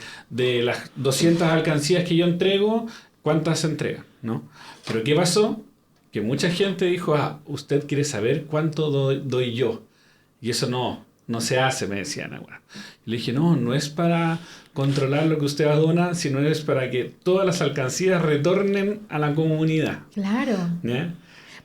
las 200 alcancías que yo entrego, ¿cuántas se entregan? ¿No? Pero ¿qué pasó? Que mucha gente dijo, usted quiere saber cuánto doy yo. Y eso no se hace, me decían ahora. Y le dije, no es para controlar lo que usted dona, sino es para que todas las alcancías retornen a la comunidad. Claro. ¿Ya?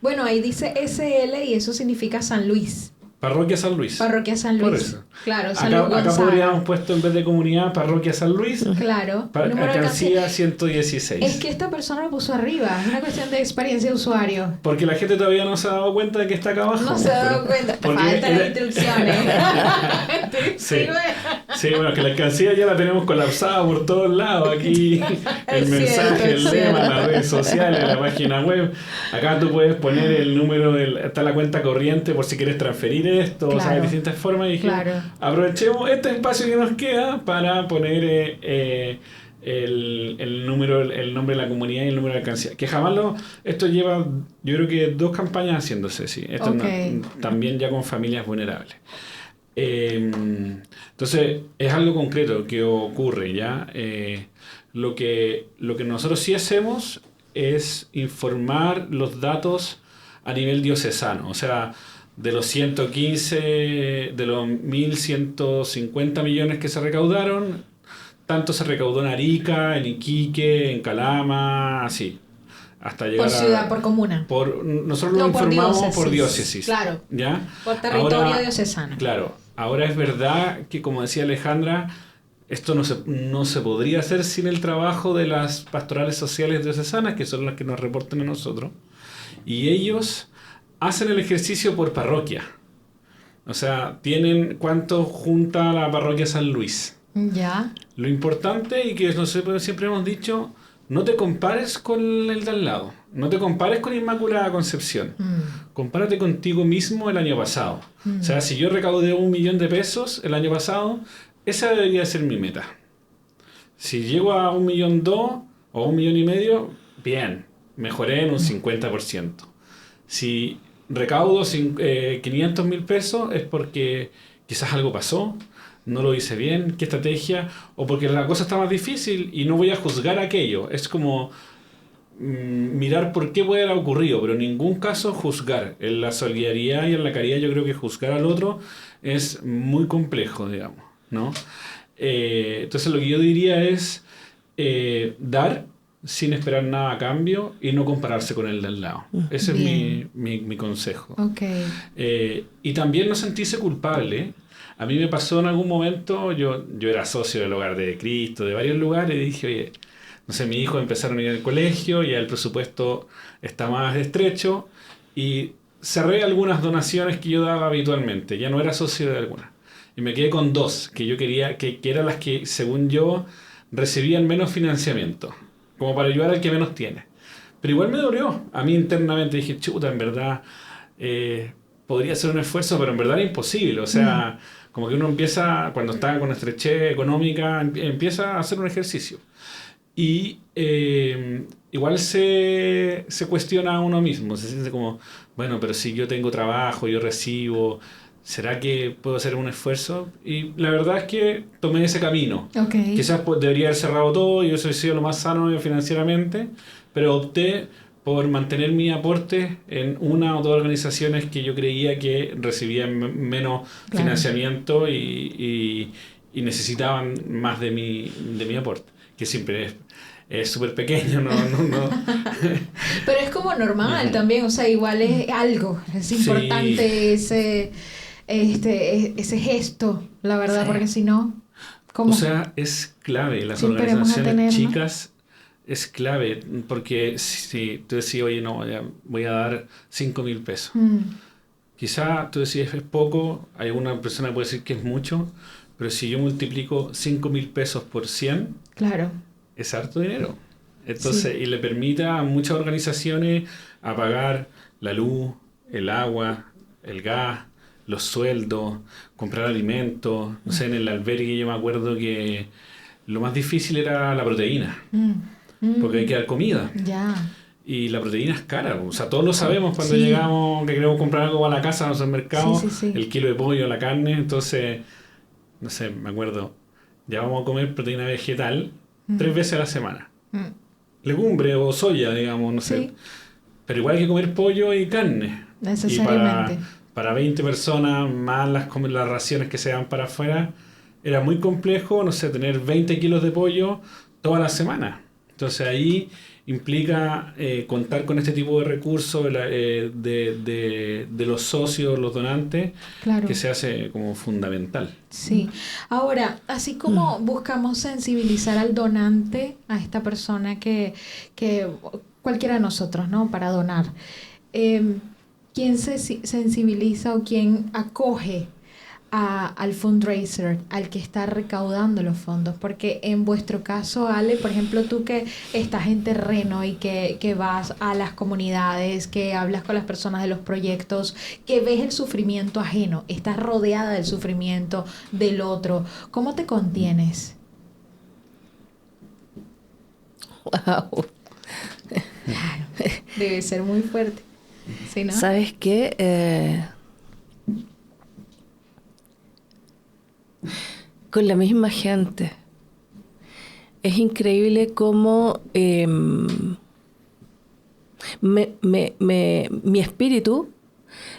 Bueno, ahí dice SL y eso significa San Luis. Parroquia San Luis. Parroquia San Luis. Por eso. Claro, San Luis acá podríamos puesto en vez de comunidad Parroquia San Luis. Claro. Alcancía 116. Es que esta persona lo puso arriba. Es una cuestión de experiencia de usuario. Porque la gente todavía no se ha dado cuenta de que está acá abajo. No se ha dado cuenta. Faltan las instrucciones. Sí, bueno, que la alcancía ya la tenemos colapsada por todos lados. Aquí el mensaje, el lema, las redes sociales, la página web. Acá tú puedes poner el número, está la cuenta corriente por si quieres transferir esto. Claro. O sea, hay distintas formas. Y dije, aprovechemos este espacio que nos queda para poner el nombre de la comunidad y el número de alcancía. Que jamás esto lleva, yo creo que 2 campañas haciéndose, sí. Esto también ya con familias vulnerables. Entonces, es algo concreto que ocurre, ¿ya? Lo que nosotros sí hacemos es informar los datos a nivel diocesano. O sea, de los 1.150 millones que se recaudaron, tanto se recaudó en Arica, en Iquique, en Calama, así. Hasta llegar por ciudad, por comuna. Nosotros lo informamos por diócesis. Claro. ¿Ya? Por territorio diocesano. Claro. Ahora es verdad que, como decía Alejandra, esto no se podría hacer sin el trabajo de las pastorales sociales diocesanas, que son las que nos reportan a nosotros. Y ellos hacen el ejercicio por parroquia. O sea, tienen cuánto junta la parroquia San Luis. Ya. Lo importante, y que nosotros siempre hemos dicho, no te compares con el de al lado. No te compares con Inmaculada Concepción. Compárate contigo mismo el año pasado. O sea, si yo recaudé 1 millón de pesos el año pasado, esa debería ser mi meta. Si llego a 1,2 millones o 1,5 millones, bien, mejoré en un 50%. Si recaudo 500,000 pesos es porque quizás algo pasó, no lo hice bien, qué estrategia, o porque la cosa está más difícil y no voy a juzgar aquello. Es como mirar por qué puede haber ocurrido, pero en ningún caso juzgar. En la solidaridad y en la caridad yo creo que juzgar al otro es muy complejo, digamos, ¿no? Entonces lo que yo diría es dar sin esperar nada a cambio y no compararse con el de al lado. Ese es mi consejo. Y también no sentirse culpable. A mí me pasó en algún momento, yo era socio del Hogar de Cristo, de varios lugares, y dije, oye, no sé, mis hijos empezaron a ir al colegio, y el presupuesto está más estrecho, y cerré algunas donaciones que yo daba habitualmente, ya no era socio de algunas. Y me quedé con 2, que yo quería, que eran las que, según yo, recibían menos financiamiento, como para ayudar al que menos tiene. Pero igual me dolió. A mí internamente dije, chuta, en verdad, podría ser un esfuerzo, pero en verdad era imposible. O sea, como que uno empieza, cuando está con estrechez económica, empieza a hacer un ejercicio. Y igual se cuestiona a uno mismo, se siente como, bueno, pero si yo tengo trabajo, yo recibo, ¿será que puedo hacer un esfuerzo? Y la verdad es que tomé ese camino. Quizás debería haber cerrado todo y eso hubiese sido lo más sano financieramente, pero opté por mantener mi aporte en una o dos organizaciones que yo creía que recibían menos financiamiento y necesitaban más de mi aporte, que siempre es súper pequeño, no. Pero es como normal también, o sea, igual es algo, es importante ese gesto, la verdad, porque si no, ¿cómo? O sea, es clave, las organizaciones chicas es clave, porque si tú decís, oye, no, ya voy a dar 5.000 pesos. Quizá tú decís, es poco, alguna persona puede decir que es mucho, pero si yo multiplico 5.000 pesos por 100, claro, es harto dinero. Entonces, y le permite a muchas organizaciones a pagar la luz, el agua, el gas, los sueldos, comprar alimentos. No sé, en el albergue yo me acuerdo que lo más difícil era la proteína, porque hay que dar comida. Y la proteína es cara, o sea, todos lo sabemos cuando llegamos, que queremos comprar algo a la casa, vamos al mercado, el kilo de pollo, la carne. Entonces, no sé, me acuerdo, ya vamos a comer proteína vegetal 3 veces a la semana. Legumbre o soya, digamos, no sé. Pero igual hay que comer pollo y carne. Necesariamente. Y para 20 personas, más las raciones que se dan para afuera, era muy complejo, no sé, tener 20 kilos de pollo toda la semana. Entonces ahí implica contar con este tipo de recursos de los socios, los donantes, que se hace como fundamental. Sí. Ahora, así como buscamos sensibilizar al donante, a esta persona que cualquiera de nosotros, ¿no? Para donar, ¿quién se sensibiliza o quién acoge al fundraiser, al que está recaudando los fondos? Porque en vuestro caso, Ale, por ejemplo, tú que estás en terreno y que vas a las comunidades, que hablas con las personas de los proyectos, que ves el sufrimiento ajeno, estás rodeada del sufrimiento del otro, ¿cómo te contienes? Wow. Claro, debe ser muy fuerte. ¿Sí, no? ¿Sabes qué? Con la misma gente. Es increíble cómo mi espíritu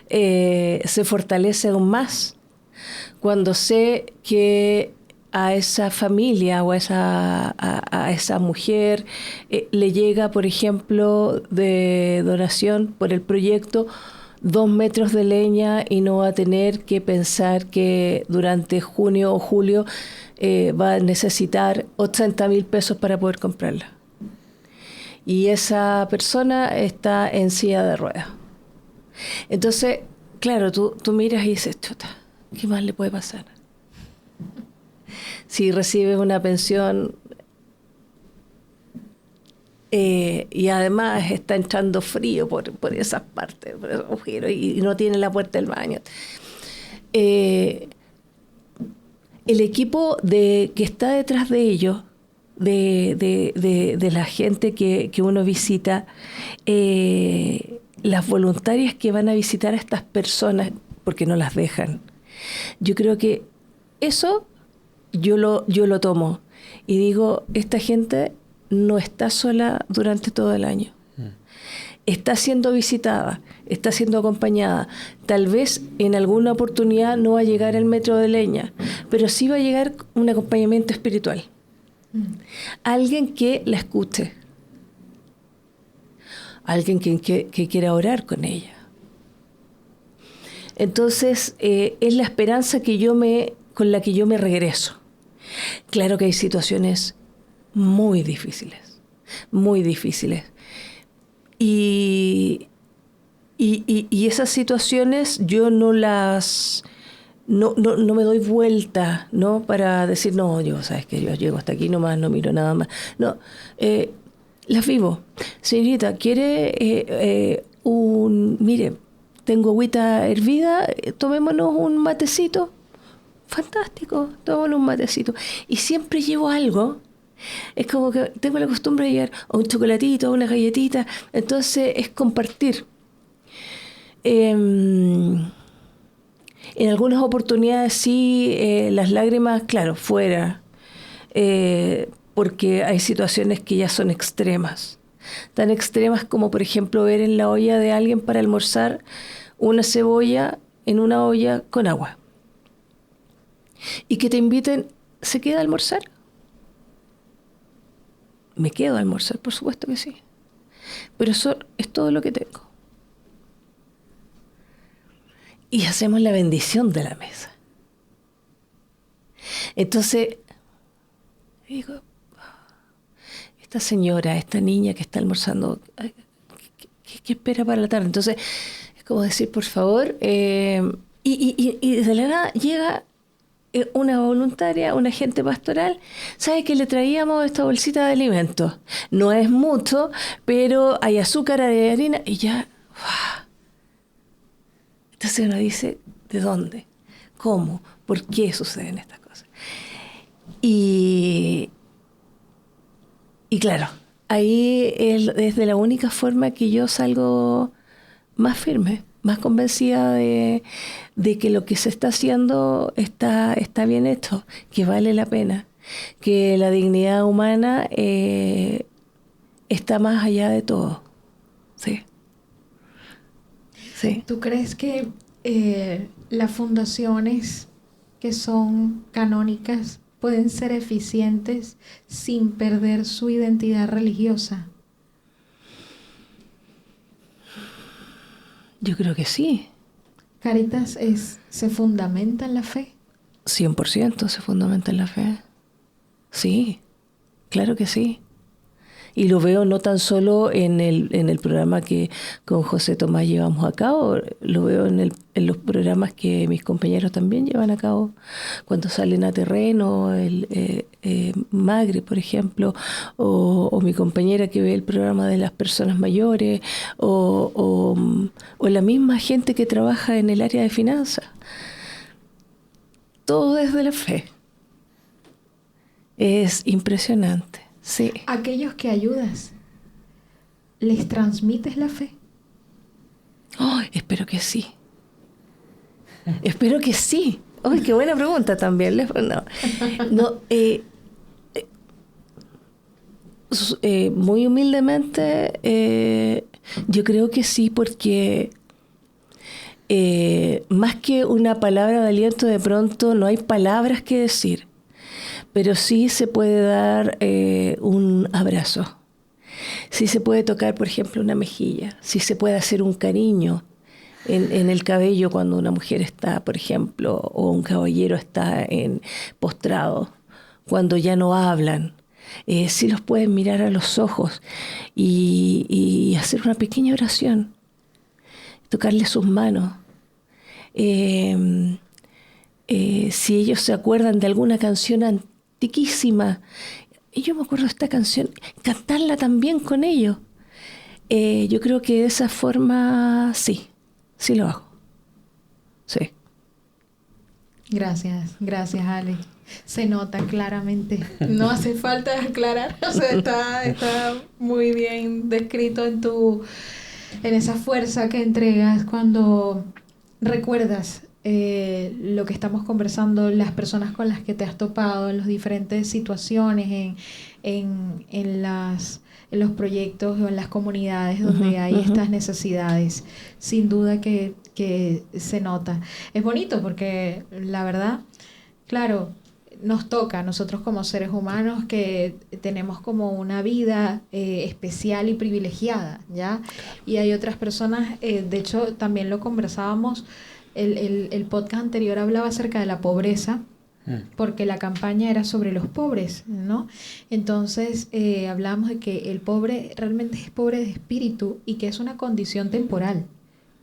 se fortalece aún más cuando sé que a esa familia o a esa mujer le llega, por ejemplo, de donación por el proyecto 2 metros de leña y no va a tener que pensar que durante junio o julio va a necesitar 80.000 pesos para poder comprarla. Y esa persona está en silla de ruedas. Entonces, claro, tú miras y dices, chuta, ¿qué más le puede pasar? Si recibe una pensión y además está entrando frío por esas partes, por esos agujeros, y no tiene la puerta del baño. El equipo que está detrás de ellos, de la gente que uno visita, las voluntarias que van a visitar a estas personas, porque no las dejan. Yo creo que eso yo lo tomo y digo, esta gente no está sola durante todo el año. Está siendo visitada, está siendo acompañada. Tal vez en alguna oportunidad no va a llegar el metro de leña, pero sí va a llegar un acompañamiento espiritual. Alguien que la escuche, alguien que quiera orar con ella. Entonces, es la esperanza con la que yo me regreso. Claro que hay situaciones muy difíciles. Y esas situaciones yo no me doy vuelta, ¿no? Para decir, no, sabes que yo llego hasta aquí nomás, no miro nada más. No, las vivo. Señorita, ¿quiere mire, tengo agüita hervida, tomémonos un matecito? Fantástico, tomémonos un matecito. Y siempre llevo algo. Es como que tengo la costumbre de llevar un chocolatito, una galletita. Entonces es compartir. En algunas oportunidades sí, las lágrimas, claro, fuera. Porque hay situaciones que ya son extremas. Tan extremas como, por ejemplo, ver en la olla de alguien para almorzar una cebolla en una olla con agua. Y que te inviten, ¿se queda a almorzar? Me quedo a almorzar, por supuesto que sí. Pero eso es todo lo que tengo. Y hacemos la bendición de la mesa. Entonces, digo, esta señora, esta niña que está almorzando, ¿qué espera para la tarde? Entonces, es como decir, por favor, y de la nada llega una voluntaria, una agente pastoral, ¿sabe que le traíamos esta bolsita de alimentos? No es mucho, pero hay azúcar, hay harina, y ya... ¡Wow! Entonces uno dice, ¿de dónde? ¿Cómo? ¿Por qué suceden estas cosas? Y claro, ahí es de la única forma que yo salgo más firme, más convencida de que lo que se está haciendo está bien hecho, que vale la pena, que la dignidad humana está más allá de todo. Sí. Sí. ¿Tú crees que las fundaciones que son canónicas pueden ser eficientes sin perder su identidad religiosa? Yo creo que sí. ¿Cáritas se fundamenta en la fe? 100% se fundamenta en la fe. Sí, claro que sí. Y lo veo no tan solo en el programa que con José Tomás llevamos a cabo, lo veo en los programas que mis compañeros también llevan a cabo, cuando salen a terreno, Magri, por ejemplo, o mi compañera que ve el programa de las personas mayores, o la misma gente que trabaja en el área de finanzas. Todo desde la fe. Es impresionante. Sí. Aquellos que ayudas, ¿les transmites la fe? Oh, espero que sí. Espero que sí. ¡Ay, qué buena pregunta también! Muy humildemente, yo creo que sí, porque más que una palabra de aliento, de pronto no hay palabras que decir. Pero sí se puede dar un abrazo. Sí se puede tocar, por ejemplo, una mejilla. Sí se puede hacer un cariño en el cabello cuando una mujer está, por ejemplo, o un caballero está postrado, cuando ya no hablan. Sí los pueden mirar a los ojos y hacer una pequeña oración. Tocarle sus manos. Si ellos se acuerdan de alguna canción antiquísima, y yo me acuerdo de esta canción, cantarla también con ellos. Yo creo que de esa forma sí lo hago. Sí. Gracias Ale. Se nota claramente. No hace falta aclarar. O sea, está muy bien descrito en esa fuerza que entregas cuando recuerdas lo que estamos conversando, las personas con las que te has topado en las diferentes situaciones, en los proyectos o en las comunidades donde hay estas necesidades. Sin duda que se nota. Es bonito porque la verdad, claro, nos toca a nosotros como seres humanos que tenemos como una vida especial y privilegiada, ¿ya? Y hay otras personas, de hecho también lo conversábamos, el podcast anterior hablaba acerca de la pobreza, porque la campaña era sobre los pobres, ¿no? Entonces hablamos de que el pobre realmente es pobre de espíritu y que es una condición temporal,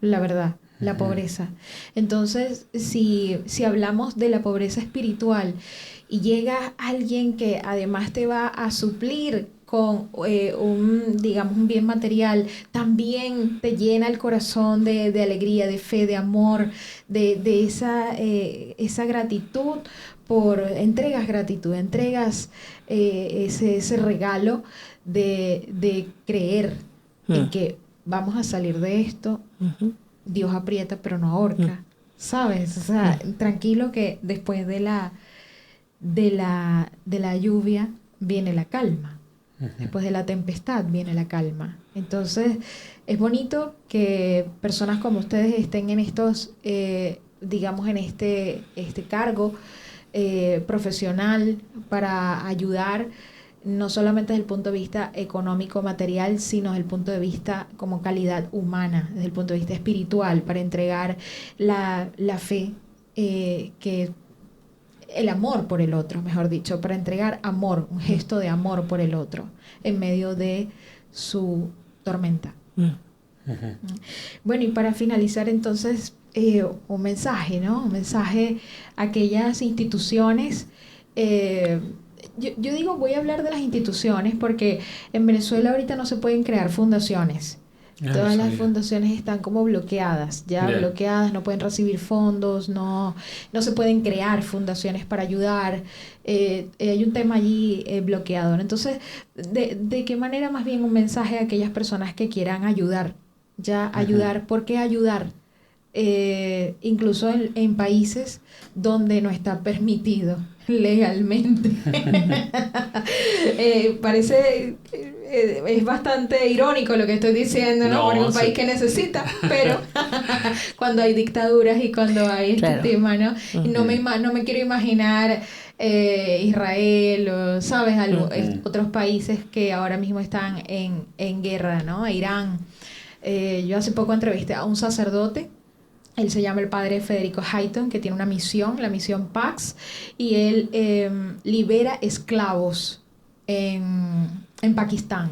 la verdad, la pobreza. Entonces, si hablamos de la pobreza espiritual y llega alguien que además te va a suplir con un bien material, también te llena el corazón de alegría, de fe, de amor, de esa gratitud, entregas ese regalo de creer en que vamos a salir de esto. Dios aprieta pero no ahorca, ¿sabes? O sea, tranquilo que después de la lluvia viene la calma. Después de la tempestad viene la calma. Entonces, es bonito que personas como ustedes estén en estos, digamos, en este cargo profesional para ayudar, no solamente desde el punto de vista económico, material, sino desde el punto de vista como calidad humana, desde el punto de vista espiritual, para entregar la fe, que el amor por el otro, mejor dicho, para entregar amor, un gesto de amor por el otro en medio de su tormenta. Bueno, y para finalizar entonces, un mensaje, ¿no? Un mensaje a aquellas instituciones. Yo digo, voy a hablar de las instituciones porque en Venezuela ahorita no se pueden crear fundaciones. Todas las fundaciones están como bloqueadas, bloqueadas, no pueden recibir fondos, no se pueden crear fundaciones para ayudar. Hay un tema allí bloqueador. Entonces, ¿de qué manera más bien un mensaje a aquellas personas que quieran ayudar? Ayudar, ¿por qué ayudar? Incluso en países donde no está permitido legalmente. Parece... es bastante irónico lo que estoy diciendo, ¿no? Porque es un país que necesita, pero cuando hay dictaduras y cuando hay tema, ¿no? No me quiero imaginar Israel o, ¿sabes? Otros países que ahora mismo están en guerra, ¿no? Irán. Yo hace poco entrevisté a un sacerdote. Él se llama el padre Federico Hayton, que tiene una misión, la misión Pax, y él libera esclavos en Pakistán.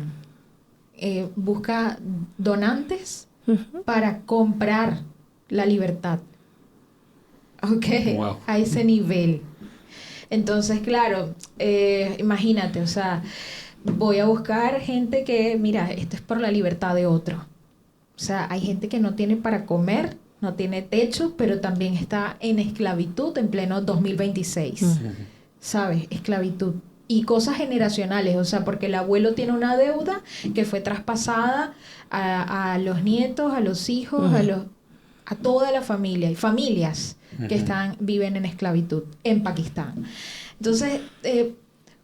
Busca donantes para comprar la libertad. Wow. A ese nivel. Entonces, claro, imagínate, o sea, voy a buscar gente que, mira, esto es por la libertad de otro. O sea, hay gente que no tiene para comer, no tiene techo, pero también está en esclavitud en pleno 2026. ¿Sabes? Esclavitud. Y cosas generacionales, o sea, porque el abuelo tiene una deuda que fue traspasada a los nietos, a los hijos, a toda la familia, y familias que viven en esclavitud en Pakistán. Entonces,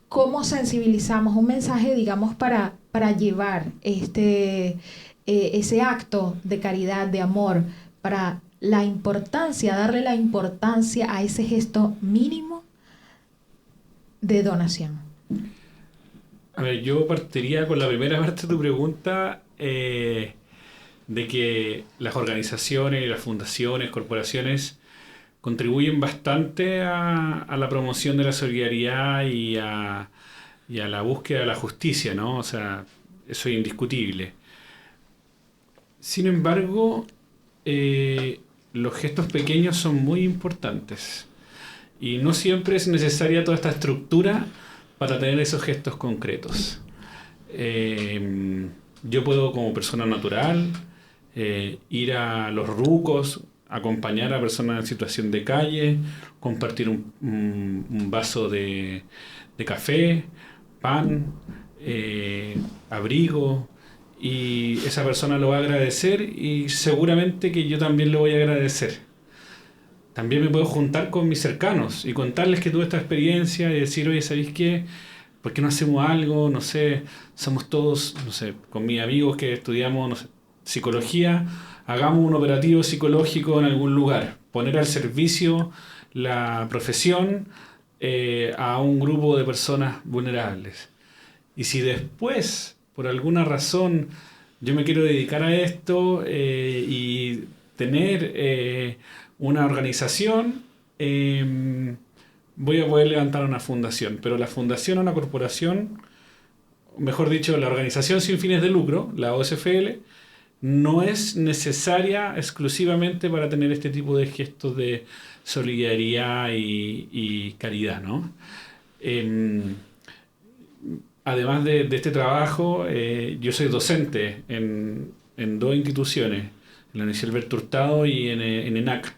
¿cómo sensibilizamos un mensaje, digamos, para llevar ese acto de caridad, de amor, para darle la importancia a ese gesto mínimo de donación? A ver, yo partiría con la primera parte de tu pregunta, de que las organizaciones, las fundaciones, corporaciones contribuyen bastante a la promoción de la solidaridad y a la búsqueda de la justicia, ¿no? O sea, eso es indiscutible. Sin embargo, los gestos pequeños son muy importantes. Y no siempre es necesaria toda esta estructura para tener esos gestos concretos. Yo puedo, como persona natural, ir a los rucos, acompañar a personas en situación de calle, compartir un vaso de café, pan, abrigo, y esa persona lo va a agradecer y seguramente que yo también lo voy a agradecer. También me puedo juntar con mis cercanos y contarles que tuve esta experiencia y decir, oye, ¿sabéis qué? ¿Por qué no hacemos algo? No sé, somos todos, no sé, con mis amigos que estudiamos, no sé, psicología, hagamos un operativo psicológico en algún lugar. Poner al servicio la profesión a un grupo de personas vulnerables. Y si después, por alguna razón, yo me quiero dedicar a esto y tener una organización, voy a poder levantar una fundación. Pero la fundación o una corporación, mejor dicho, la organización sin fines de lucro, la OSFL, no es necesaria exclusivamente para tener este tipo de gestos de solidaridad y caridad, ¿no? Además de este trabajo, yo soy docente en dos instituciones, en la Universidad Alberto Hurtado y en ENAC.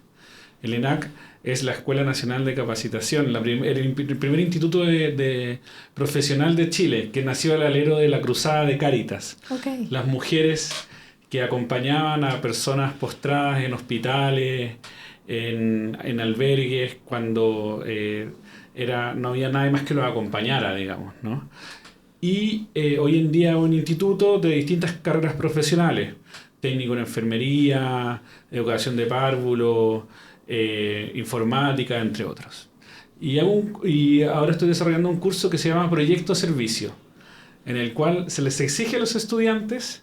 El ENAC es la Escuela Nacional de Capacitación, el primer instituto de profesional de Chile, que nació al alero de la Cruzada de Cáritas. Okay. Las mujeres que acompañaban a personas postradas en hospitales, en albergues, cuando no había nadie más que los acompañara, digamos, ¿no? Y hoy en día un instituto de distintas carreras profesionales, técnico en enfermería, educación de párvulo, informática, entre otros. Y ahora estoy desarrollando un curso que se llama Proyecto Servicio, en el cual se les exige a los estudiantes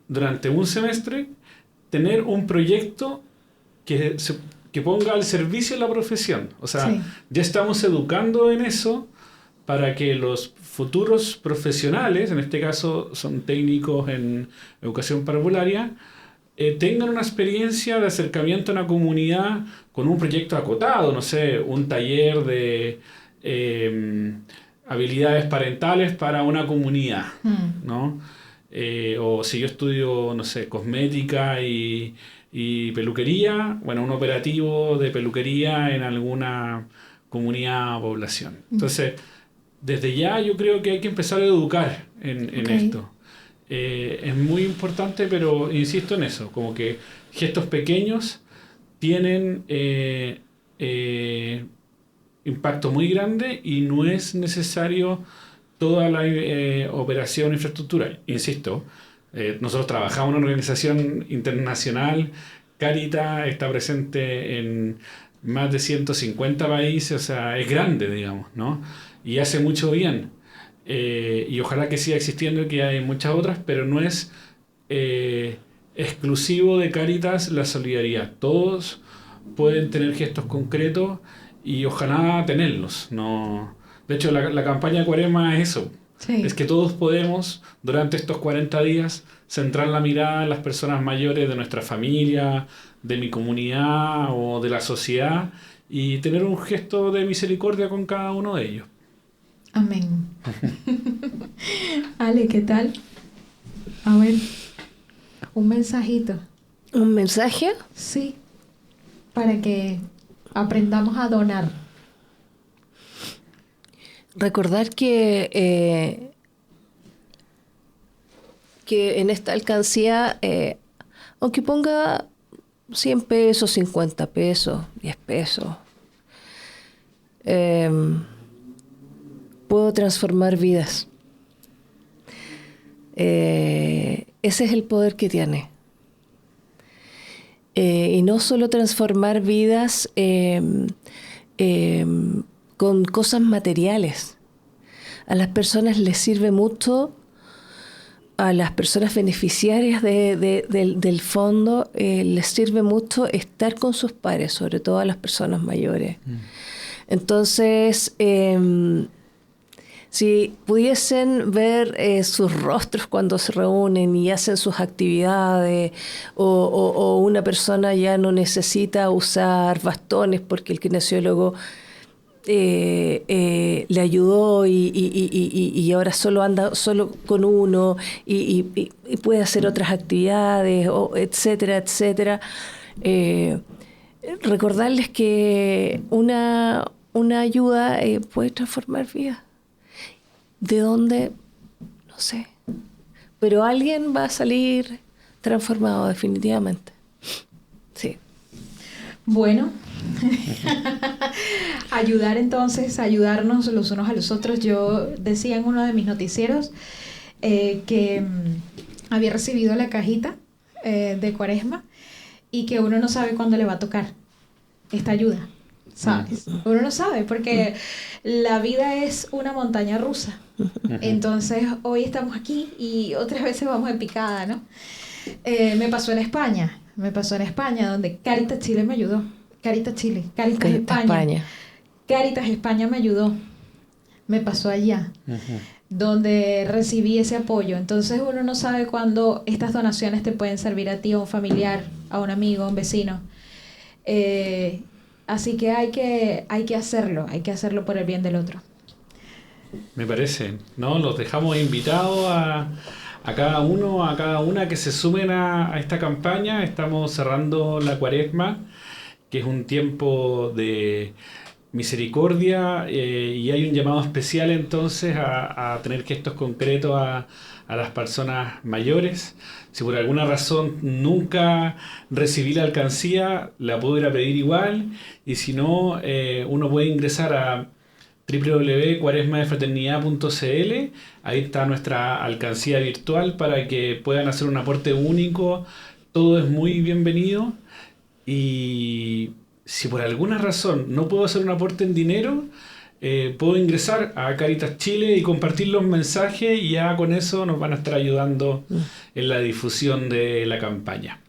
durante un semestre tener un proyecto que ponga al servicio de la profesión. O sea, sí, ya estamos educando en eso para que los futuros profesionales, en este caso son técnicos en educación parvularia, tengan una experiencia de acercamiento a una comunidad con un proyecto acotado, no sé, un taller de habilidades parentales para una comunidad, ¿no? O si yo estudio, no sé, cosmética y peluquería, bueno, un operativo de peluquería en alguna comunidad o población. Entonces, desde ya yo creo que hay que empezar a educar en esto. Es muy importante, pero insisto en eso, como que gestos pequeños tienen impacto muy grande y no es necesario toda la operación infraestructural. Insisto, nosotros trabajamos en una organización internacional, Cáritas está presente en más de 150 países, o sea, es grande, digamos, ¿no? Y hace mucho bien. Y ojalá que siga existiendo y que hay muchas otras, pero no es exclusivo de Cáritas la solidaridad. Todos pueden tener gestos concretos y ojalá tenerlos. No, de hecho, la campaña de Cuaresma es eso. Sí. Es que todos podemos, durante estos 40 días, centrar la mirada en las personas mayores de nuestra familia, de mi comunidad o de la sociedad y tener un gesto de misericordia con cada uno de ellos. Amén. Ale, ¿qué tal? A ver, un mensajito. ¿Un mensaje? Sí, para que aprendamos a donar. Recordar que en esta alcancía, aunque ponga 100 pesos, 50 pesos, 10 pesos, puedo transformar vidas. Ese es el poder que tiene. Y no solo transformar vidas con cosas materiales. A las personas les sirve mucho, a las personas beneficiarias del fondo les sirve mucho estar con sus pares, sobre todo a las personas mayores. Entonces, si pudiesen ver sus rostros cuando se reúnen y hacen sus actividades, o una persona ya no necesita usar bastones porque el kinesiólogo le ayudó y ahora solo anda solo con uno y puede hacer otras actividades, etcétera, etcétera. Recordarles que una ayuda puede transformar vidas. ¿De dónde? No sé. Pero alguien va a salir transformado definitivamente. Sí. Bueno, ayudarnos los unos a los otros. Yo decía en uno de mis noticieros que había recibido la cajita de Cuaresma y que uno no sabe cuándo le va a tocar esta ayuda. ¿sabes? Uno no sabe, porque la vida es una montaña rusa. Entonces, hoy estamos aquí y otras veces vamos en picada, ¿no? Me pasó en España, donde Caritas Chile me ayudó. Caritas Chile, Caritas España. Caritas España me ayudó. Me pasó allá, donde recibí ese apoyo. Entonces uno no sabe cuándo estas donaciones te pueden servir a ti, a un familiar, a un amigo, a un vecino. Así que hay que hacerlo por el bien del otro. Me parece, ¿no? Los dejamos invitados a cada uno, a cada una que se sumen a esta campaña. Estamos cerrando la Cuaresma, que es un tiempo de misericordia, y hay un llamado especial entonces a tener gestos concretos a las personas mayores. Si por alguna razón nunca recibí la alcancía, la puedo ir a pedir igual, y si no, uno puede ingresar a www.cuaresmadefraternidad.cl. Ahí está nuestra alcancía virtual para que puedan hacer un aporte único. Todo es muy bienvenido, y si por alguna razón no puedo hacer un aporte en dinero, puedo ingresar a Caritas Chile y compartir los mensajes, y ya con eso nos van a estar ayudando en la difusión de la campaña.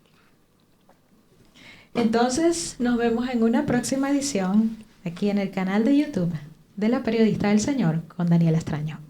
Entonces nos vemos en una próxima edición aquí en el canal de YouTube de la Periodista del Señor con Daniela Extraño.